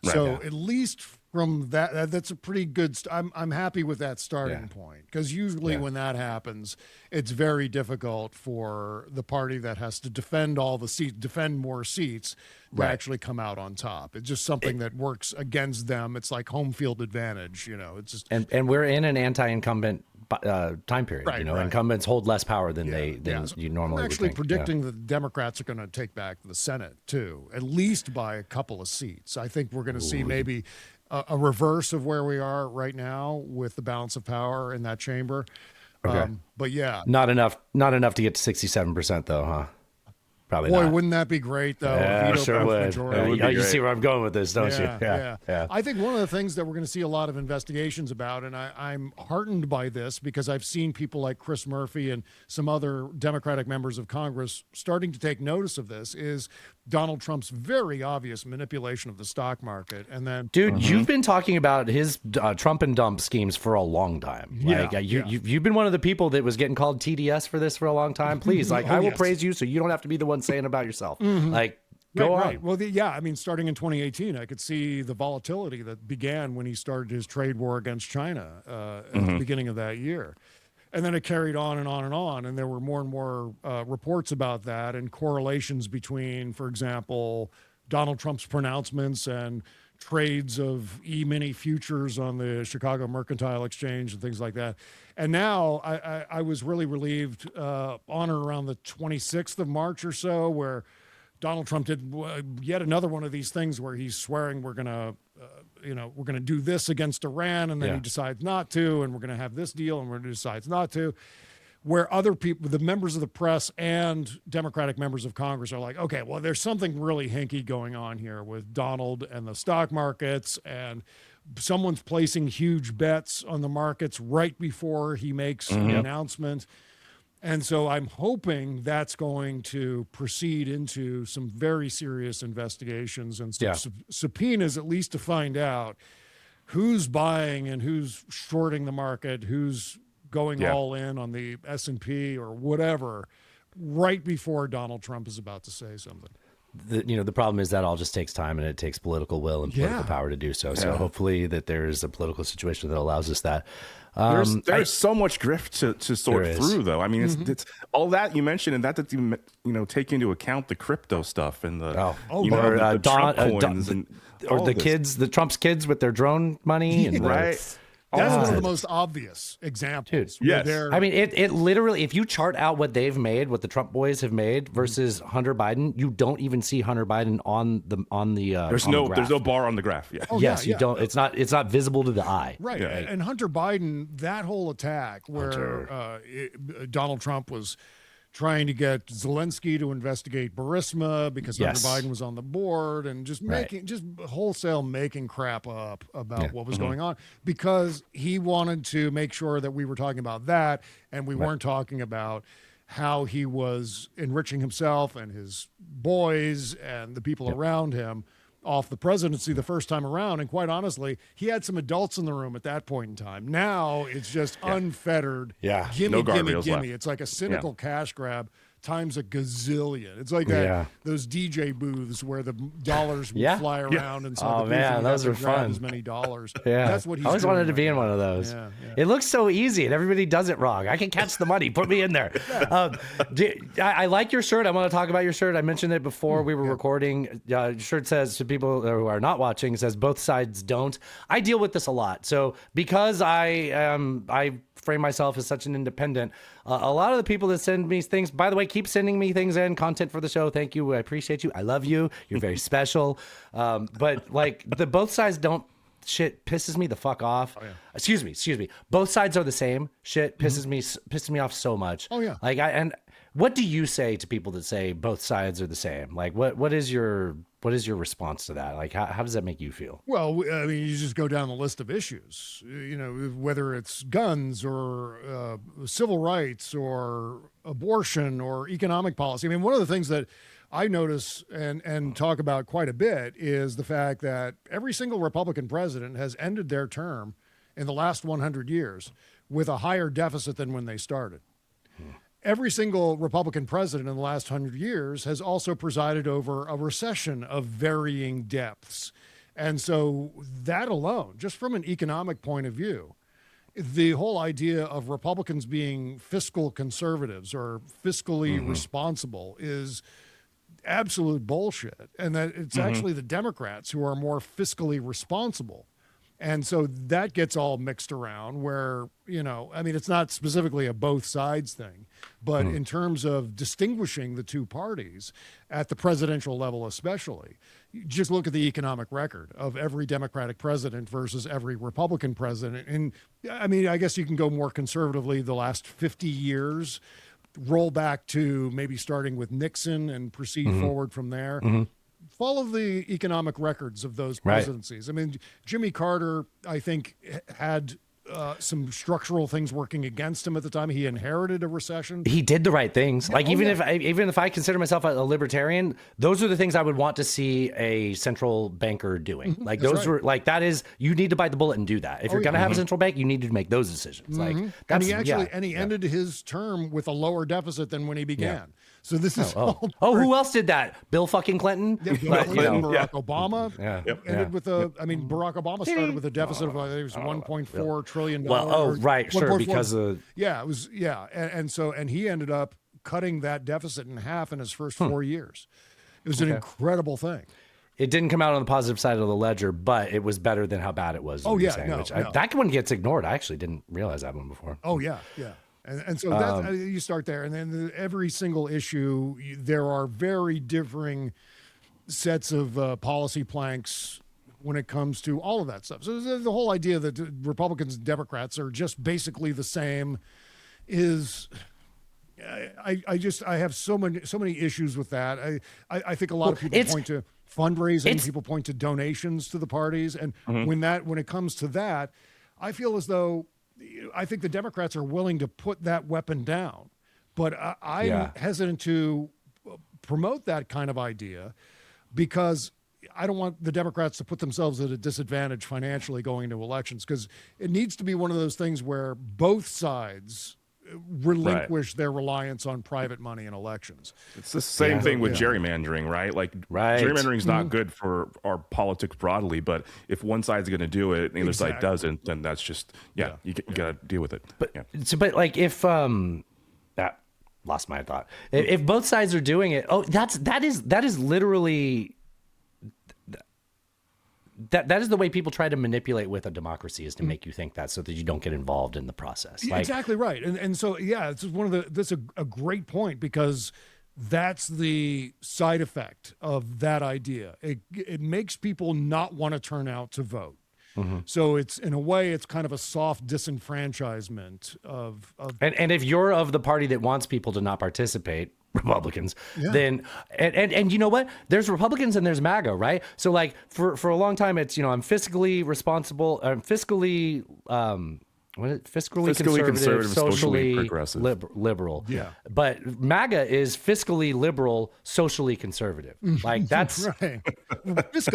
So at least from that's a pretty good. I'm happy with that starting point, because usually when that happens, it's very difficult for the party that has to defend all the seats, defend more seats, to actually come out on top. It's just something that works against them. It's like home field advantage. It's just and we're in an anti-incumbent time period. Incumbents hold less power than you normally I'm actually would think. predicting that the Democrats are going to take back the Senate too, at least by a couple of seats. I think we're going to see maybe a reverse of where we are right now with the balance of power in that chamber. Okay. But not enough to get to 67% though, huh? Probably boy, not. wouldn't that be great though? Yeah, sure would. You see where I'm going with this, don't you? Yeah. I think one of the things that we're going to see a lot of investigations about, and I'm heartened by this because I've seen people like Chris Murphy and some other Democratic members of Congress starting to take notice of this, is Donald Trump's very obvious manipulation of the stock market. And then, dude, you've been talking about his Trump and dump schemes for a long time. You've been one of the people that was getting called TDS for this for a long time. Please, I will praise you so you don't have to be the one saying about yourself. Go on. Right. Well, starting in 2018, I could see the volatility that began when he started his trade war against China at the beginning of that year. And then it carried on and on and on. And there were more and more reports about that and correlations between, for example, Donald Trump's pronouncements and trades of E-mini futures on the Chicago Mercantile Exchange and things like that. And now I was really relieved on or around the 26th of March or so, where Donald Trump did yet another one of these things where he's swearing we're going to do this against Iran, and then he decides not to, and we're going to have this deal, and we're going to decides not to, where other people, the members of the press and Democratic members of Congress, are like, okay, well, there's something really hinky going on here with Donald and the stock markets, and someone's placing huge bets on the markets right before he makes an announcement. And so I'm hoping that's going to proceed into some very serious investigations and some subpoenas, at least to find out who's buying and who's shorting the market, who's going all in on the S&P or whatever, right before Donald Trump is about to say something. the problem is that all just takes time, and it takes political will and political power to do so. So hopefully that there's a political situation that allows us that. There's so much grift to sort through, though. I mean, it's all that you mentioned, and that doesn't even take into account the crypto stuff and the the Trump coins or the kids, the Trump's kids with their drone money, and right. That's one of the most obvious examples. Dude, yes. I mean, it literally, if you chart out what they've made, what the Trump boys have made versus Hunter Biden, you don't even see Hunter Biden on the there's no bar on the graph. Yeah. You don't. It's not visible to the eye. Right. Yeah. And Hunter Biden, that whole attack where Donald Trump was trying to get Zelensky to investigate Burisma because Hunter Biden was on the board, and just wholesale making crap up about what was going on, because he wanted to make sure that we were talking about that, and we weren't talking about how he was enriching himself and his boys and the people around him off the presidency the first time around. And quite honestly, he had some adults in the room at that point in time. Now it's just unfettered. Yeah. Gimme. It's like a cynical cash grab times a gazillion. It's like those DJ booths where the dollars would fly around and oh man, those are fun. As many dollars. That's what he's. I always wanted to be in one of those. Yeah. It looks so easy, and everybody does it wrong. I can catch the money. Put me in there. I like your shirt. I want to talk about your shirt. I mentioned it before we were recording. Your shirt says, to people who are not watching, it says both sides don't. I deal with this a lot. So because I frame myself as such an independent, a lot of the people that send me things, by the way, keep sending me things in, content for the show. Thank you. I appreciate you. I love you. You're very special. But like the both sides don't shit pisses me the fuck off. Oh, yeah. Excuse me. Both sides are the same. Shit pisses me off so much. Oh yeah. Like and what do you say to people that say both sides are the same? Like what is your response to that? Like how does that make you feel? Well, I mean, you just go down the list of issues, whether it's guns or civil rights or abortion or economic policy. I mean, one of the things that I notice and talk about quite a bit is the fact that every single Republican president has ended their term in the last 100 years with a higher deficit than when they started. Every single Republican president in the last 100 years has also presided over a recession of varying depths. And so that alone, just from an economic point of view, the whole idea of Republicans being fiscal conservatives or fiscally responsible is absolute bullshit. And that it's actually the Democrats who are more fiscally responsible. And so that gets all mixed around where, I mean, it's not specifically a both sides thing, but in terms of distinguishing the two parties at the presidential level, especially, just look at the economic record of every Democratic president versus every Republican president. And I mean, I guess you can go more conservatively the last 50 years, roll back to maybe starting with Nixon and proceed forward from there. Follow the economic records of those presidencies. Right. I mean, Jimmy Carter, I think, had some structural things working against him at the time. He inherited a recession. He did the right things. Yeah, even if I consider myself a libertarian, those are the things I would want to see a central banker doing. Like those were like that is you need to bite the bullet and do that. If you're going to have a central bank, you need to make those decisions. Like that's, and he ended his term with a lower deficit than when he began. Yeah. So this is who else did that? Bill fucking Clinton. Yeah, Bill Clinton, Barack Obama ended with Barack Obama started with a deficit of it was $1.4 trillion. Well, sure, because of it was and he ended up cutting that deficit in half in his first 4 years. It was an incredible thing. It didn't come out on the positive side of the ledger, but it was better than how bad it was. That one gets ignored. I actually didn't realize that one before. Oh yeah. And so that's, you start there, and then every single issue, there are very differing sets of policy planks when it comes to all of that stuff. So the whole idea that Republicans and Democrats are just basically the same is, I have so many issues with that. I think a lot of people point to fundraising, people point to donations to the parties, and when it comes to that, I feel as though I think the Democrats are willing to put that weapon down, but I'm hesitant to promote that kind of idea because I don't want the Democrats to put themselves at a disadvantage financially going into elections, because it needs to be one of those things where both sides relinquish their reliance on private money in elections. It's the same thing with gerrymandering, right? Like gerrymandering is not good for our politics broadly, but if one side's going to do it and the other side doesn't, then that's just you got to deal with it. But like if lost my thought. If both sides are doing it, that is literally. That is the way people try to manipulate with a democracy, is to make you think that, so that you don't get involved in the process. Like, exactly right. And so, it's that's a great point, because that's the side effect of that idea. It makes people not want to turn out to vote. So it's, in a way, it's kind of a soft disenfranchisement of and if you're of the party that wants people to not participate, Republicans, then and you know what? There's Republicans and there's MAGA, right? So like for a long time, it's, I'm fiscally responsible, fiscally conservative, socially progressive, liberal. Yeah. But MAGA is fiscally liberal, socially conservative. Like that's right.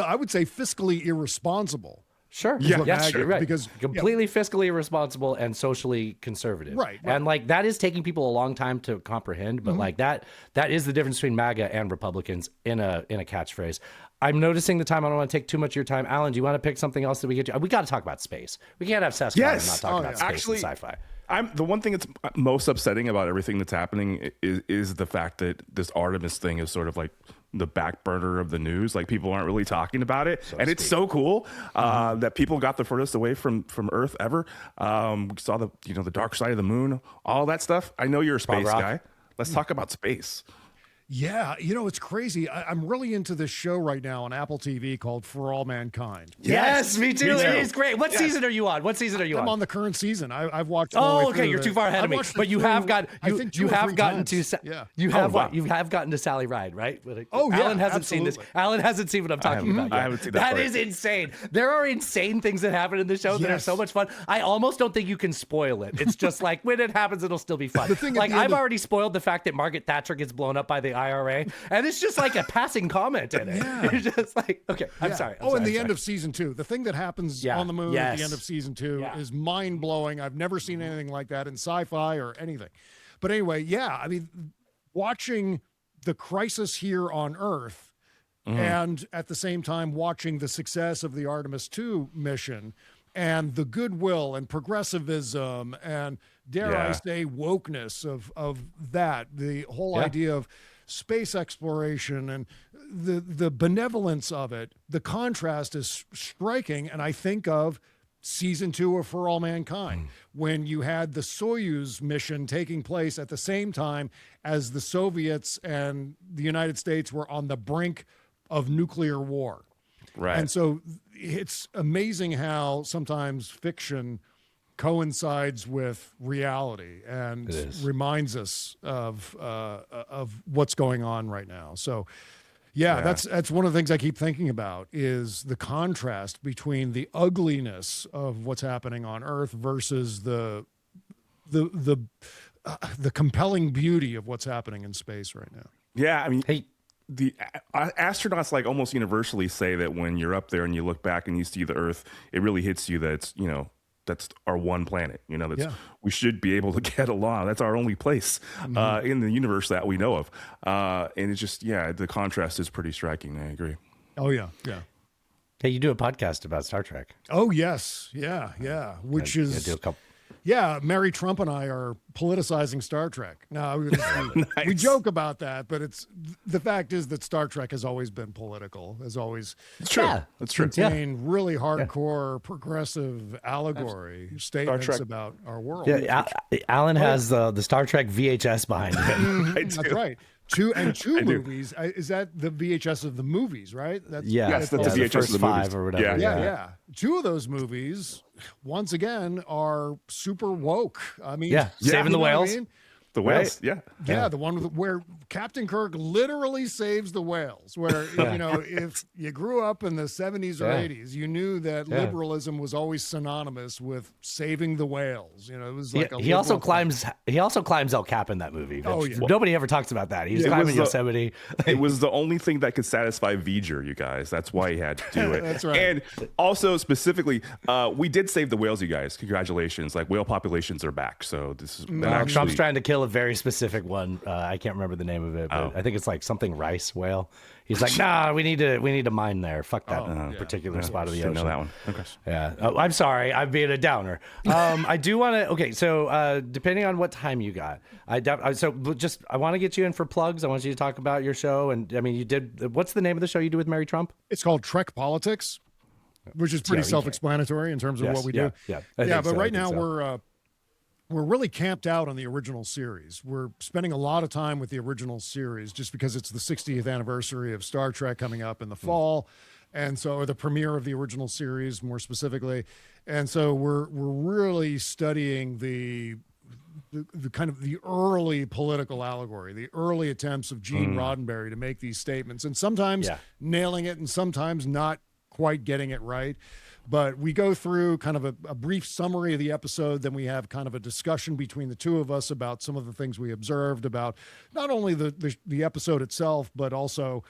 I would say fiscally irresponsible. Sure. Yes, sure. Right. Because completely fiscally irresponsible and socially conservative. Right. And like that is taking people a long time to comprehend, but like that is the difference between MAGA and Republicans in a catchphrase. I'm noticing the time. I don't want to take too much of your time. Alan, do you want to pick something else that we get to? We got to talk about space. We can't have Cesca and not talk about space and sci-fi. The one thing that's most upsetting about everything that's happening is the fact that this Artemis thing is sort of like the back burner of the news. Like, people aren't really talking about it, and it's so cool that people got the furthest away from Earth ever. We saw the dark side of the moon, all that stuff. I know you're a space guy. Let's talk about space. Yeah, it's crazy. I'm really into this show right now on Apple TV called For All Mankind. Yes, me too. It is great. What season are you on? I'm on the current season. I've watched. Oh, okay. You're too far ahead of me. But you have gotten to Sally Ride, right? Alan hasn't seen this. Alan hasn't seen what I'm talking about yet. I haven't seen that. That is insane. There are insane things that happen in the show that are so much fun. I almost don't think you can spoil it. It's just like, when it happens, it'll still be fun. Like, I've already spoiled the fact that Margaret Thatcher gets blown up by the IRA, and it's just like a passing comment in it. It's just like, okay, I'm sorry. End of season 2, the thing that happens on the moon at the end of season 2 is mind blowing. I've never seen anything like that in sci-fi or anything. But anyway, I mean, watching the crisis here on Earth, and at the same time watching the success of the Artemis 2 mission, and the goodwill and progressivism and, dare I say, wokeness of that, the whole idea of space exploration and the benevolence of it, the contrast is striking. And I think of season 2 of For All Mankind, when you had the Soyuz mission taking place at the same time as the Soviets and the United States were on the brink of nuclear war. Right. And so it's amazing how sometimes fiction coincides with reality and reminds us of what's going on right now. So that's one of the things I keep thinking about, is the contrast between the ugliness of what's happening on Earth versus the compelling beauty of what's happening in space right now. Yeah, I mean, the astronauts like almost universally say that when you're up there and you look back and you see the Earth, it really hits you that it's, that's our one planet. We should be able to get along. That's our only place in the universe that we know of. And it's just, the contrast is pretty striking. I agree. Oh, yeah. Hey, you do a podcast about Star Trek. Oh, yes. Yeah. Which is... do a couple. Yeah, Mary Trump and I are politicizing Star Trek. Now, we joke about that, but the fact is that Star Trek has always been political, has always contained really hardcore progressive allegory statements about our world. Yeah, Alan has the Star Trek VHS behind him. That's right. Two movies. Is that the VHS of the movies, right? That's the VHS of the 5 movies. or whatever. Yeah. 2 of those movies, once again, are super woke. I mean, saving the whales. The whales, Right? Yeah, the one where Captain Kirk literally saves the whales. Where if you grew up in the 70s or 80s, you knew that liberalism was always synonymous with saving the whales. It was like he also climbs. He also climbs El Cap in that movie. Oh, yeah. Nobody ever talks about that. He's climbing Yosemite. It was the only thing that could satisfy V'ger, you guys. That's why he had to do it. That's right. And also specifically, we did save the whales, you guys. Congratulations! Like whale populations are back. So this is actually... Trump's trying to kill a very specific one. I can't remember the name of it, but I think it's like something rice whale. He's like, nah, we need to mine there. Fuck that particular spot of the ocean. Know that one. Okay. Yeah. Oh, I'm sorry. I'm being a downer. I do want to. Okay. So depending on what time you got, I want to get you in for plugs. I want you to talk about your show. And I mean, you did. What's the name of the show you do with Mary Trump? It's called Trek Politics, which is pretty self-explanatory in terms of what we do. But right now we're really camped out on the original series. We're spending a lot of time with the original series just because it's the 60th anniversary of Star Trek coming up in the fall. And so, or the premiere of the original series more specifically. And so we're really studying the kind of the early political allegory, the early attempts of Gene Roddenberry to make these statements, and sometimes nailing it and sometimes not quite getting it right. But we go through kind of a brief summary of the episode. Then we have kind of a discussion between the two of us about some of the things we observed about not only the episode itself, but also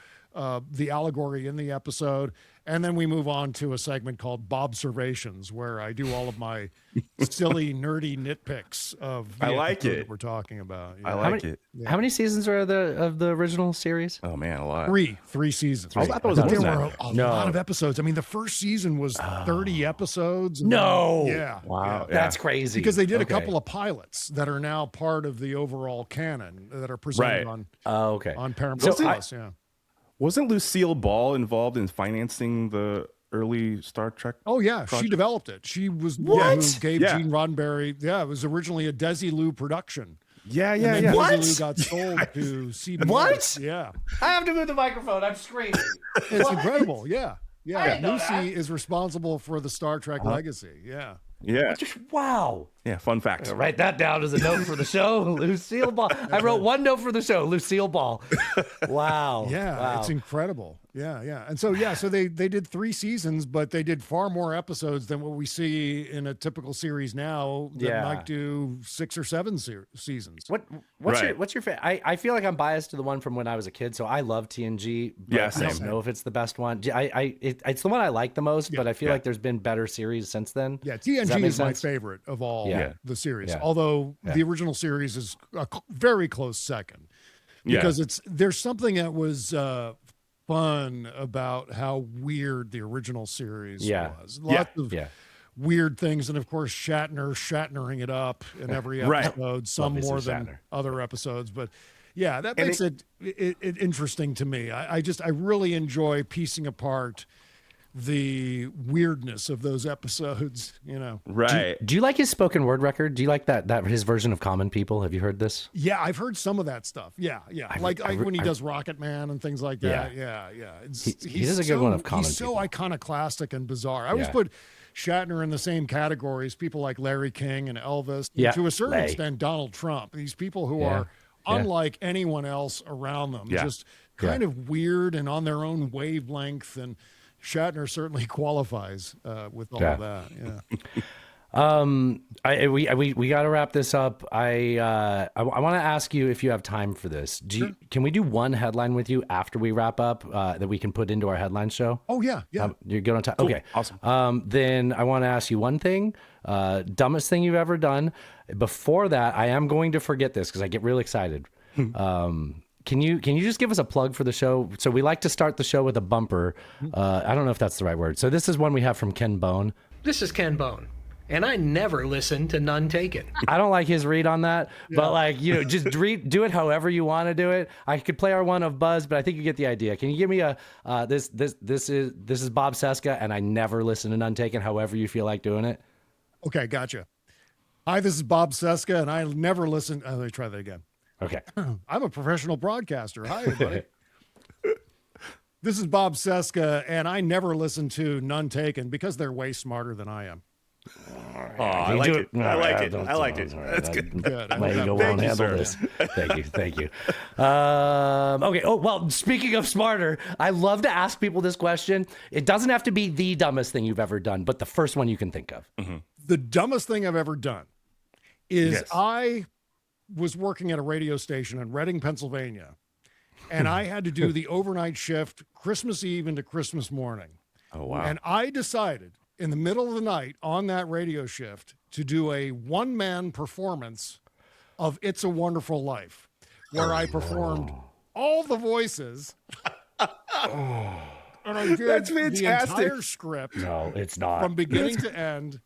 the allegory in the episode. And then we move on to a segment called Bobservations, where I do all of my silly, nerdy nitpicks of the episode that we're talking about. I like it. How many seasons are there of the original series? Oh man, a lot. Three seasons. I thought there were a lot of episodes. I mean, the first season was 30 episodes. No. Yeah. Wow. Yeah. That's crazy. Because they did a couple of pilots that are now part of the overall canon that are presented on Paramount Plus. Wasn't Lucille Ball involved in financing the early Star Trek? Oh, yeah. project? She developed it. She was who gave Gene Roddenberry. Yeah, it was originally a Desilu production. Yeah. Desilu got sold to CBS. What? Yeah. I have to move the microphone. I'm screaming. It's incredible. Yeah. Lucy is responsible for the Star Trek legacy. Yeah. Yeah. Wow. Yeah. Fun fact. Write that down as a note for the show. Lucille Ball. I wrote one note for the show. Lucille Ball. Wow. Yeah. Wow. It's incredible. Yeah. And so, so they did 3 seasons, but they did far more episodes than what we see in a typical series now that might do 6 or 7 seasons. What's your favorite? I feel like I'm biased to the one from when I was a kid, so I love TNG. But I don't know if it's the best one. It's the one I like the most, but I feel like there's been better series since then. Yeah, TNG is my favorite of all the series, although the original series is a very close second because there's something that was fun about how weird the original series was. Lots of weird things, and of course Shatnering it up in every episode, some more than other episodes, but that makes it interesting to me. I really enjoy piecing apart the weirdness of those episodes, Right. Do you like his spoken word record? Do you like that his version of Common People? Have you heard this? Yeah, I've heard some of that stuff. Yeah. Like when he does Rocket Man and things like that. Yeah. He does a good one of Common People. He's so iconoclastic and bizarre. I always put Shatner in the same categories, people like Larry King and Elvis, and to a certain extent, Donald Trump. These people who are unlike anyone else around them, just kind of weird and on their own wavelength, and Shatner certainly qualifies with all of that. Yeah. We got to wrap this up. I want to ask you if you have time for this. Can we do one headline with you after we wrap up that we can put into our headline show? Oh yeah. You're good on time. Cool. Okay, Awesome. Then I want to ask you one thing. Dumbest thing you've ever done. Before that, I am going to forget this because I get real excited. Can you just give us a plug for the show? So we like to start the show with a bumper. I don't know if that's the right word. So this is one we have from Ken Bone. This is Ken Bone, and I never listen to None Taken. I don't like his read on that, but just do it however you want to do it. I could play our one of Buzz, but I think you get the idea. Can you give me a this is Bob Cesca, and I never listen to None Taken. However you feel like doing it. Okay, gotcha. Hi, this is Bob Cesca, and I never listen. Let me try that again. Okay. I'm a professional broadcaster. Hi, everybody. This is Bob Cesca, and I never listen to None Taken because they're way smarter than I am. Oh, I like it. I like it. I like it. That's good. Good. My ego won't handle this. Thank you. Thank you. Okay. Oh, well, speaking of smarter, I love to ask people this question. It doesn't have to be the dumbest thing you've ever done, but the first one you can think of. Mm-hmm. The dumbest thing I've ever done is I was working at a radio station in Reading, Pennsylvania, and I had to do the overnight shift Christmas Eve into Christmas morning. Oh, wow. And I decided in the middle of the night on that radio shift to do a one-man performance of It's a Wonderful Life, where I performed all the voices. And I did That's the fantastic. entire script No, it's not. from beginning to end.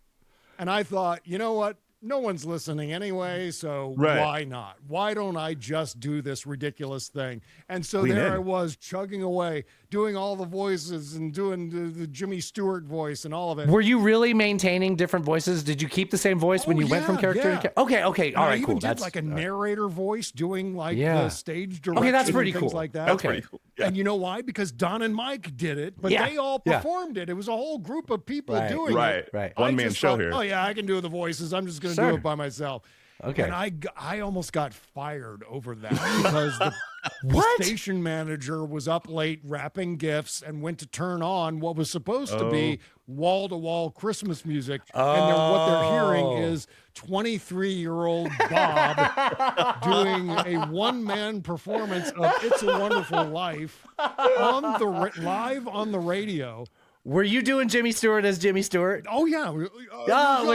And I thought, you know what? No one's listening anyway, so why not? Why don't I just do this ridiculous thing? And so I was chugging away, doing all the voices and doing the Jimmy Stewart voice and all of it. Were you really maintaining different voices? Did you keep the same voice when you went from character to character? Okay. All right, I even cool. did That's like a narrator voice doing like the stage direction. Okay, that's pretty and things cool. like that. That's pretty cool. Yeah. And you know why? Because Don and Mike did it, but they all performed it. It was a whole group of people doing it. Right. One man show here. Oh yeah, I can do the voices. I'm just going to do it by myself. Okay. And I almost got fired over that because the station manager was up late wrapping gifts and went to turn on what was supposed to be wall-to-wall Christmas music. And what they're hearing is 23-year-old Bob doing a one-man performance of It's a Wonderful Life live on the radio. Were you doing Jimmy Stewart as Jimmy Stewart? Oh, yeah. With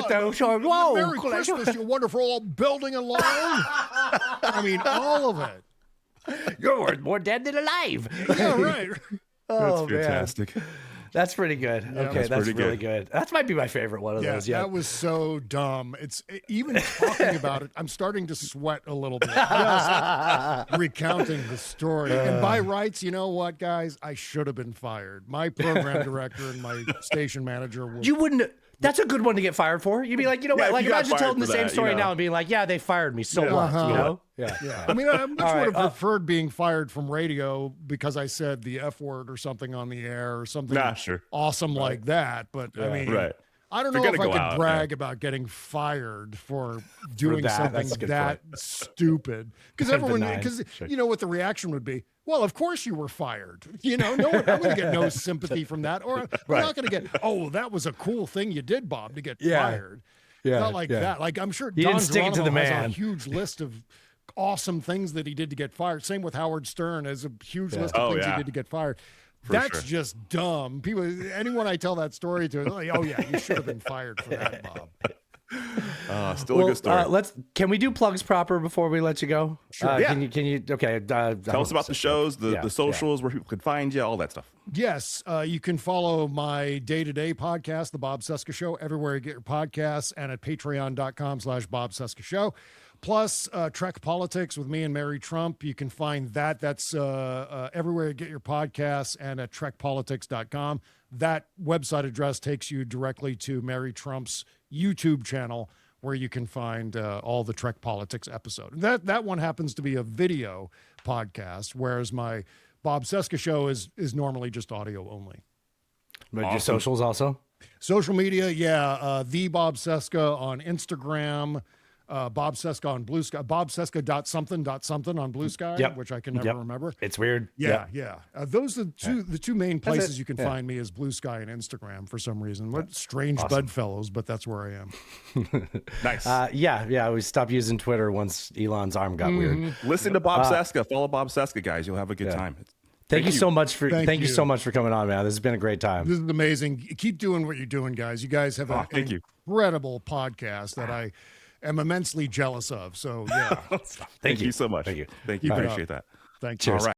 the short, whoa. Merry Christmas, you wonderful building alone. I mean, all of it. You're worth more dead than alive. Yeah, right. Oh, That's fantastic. Man. That's pretty good. Okay, that's really good. That might be my favorite one of those. Yeah, that was so dumb. It's even talking about it, I'm starting to sweat a little bit. Just recounting the story. And by rights, you know what, guys? I should have been fired. My program director and my station manager were. You wouldn't. That's a good one to get fired for. You'd be like, you know what? Like, imagine telling the same story now and being like, yeah, they fired me. So what? You know? Yeah. I mean, I much would have preferred being fired from radio because I said the F word or something on the air or something awesome like that. But I mean, I don't know if I could brag about getting fired for doing something that stupid. Because you know what the reaction would be? Well, of course you were fired. You know, I'm going to get no sympathy from that. Or I'm not going to get, that was a cool thing you did, Bob, to get fired. Yeah, not like that. Like, I'm sure Don Geronimo has a huge list of awesome things that he did to get fired. Same with Howard Stern has a huge list of things he did to get fired. That's just dumb. Anyone I tell that story to, like, oh yeah, you should have been fired for that, Bob. Still a good story. Can we do plugs proper before we let you go? Sure. Can you? Okay. Tell us about the shows, the socials, where people can find you, all that stuff. Yes, you can follow my day-to-day podcast, The Bob Cesca Show, everywhere you get your podcasts, and at patreon.com/Bob Cesca Show. Plus, Trek Politics with me and Mary Trump. You can find that. That's everywhere you get your podcasts and at trekpolitics.com. That website address takes you directly to Mary Trump's YouTube channel where you can find all the Trek Politics episode. That one happens to be a video podcast, whereas my Bob Cesca Show is normally just audio only. But your socials also? Social media, the Bob Cesca on Instagram, Bob Cesca on Blue Sky, Bob Cesca something on Blue Sky, which I can never remember. It's weird. Yeah. Those are the two main places you can find me is Blue Sky and Instagram for some reason. What strange bedfellows, but that's where I am. Nice. We stopped using Twitter once Elon's arm got weird. Listen to Bob Cesca. Follow Bob Cesca, guys. You'll have a good time. Thank you so much for so much for coming on, man. This has been a great time. This is amazing. Keep doing what you're doing, guys. You guys have an incredible podcast that I am immensely jealous of. So yeah. Thank you so much. Thank you. Appreciate that. Thank you. All right.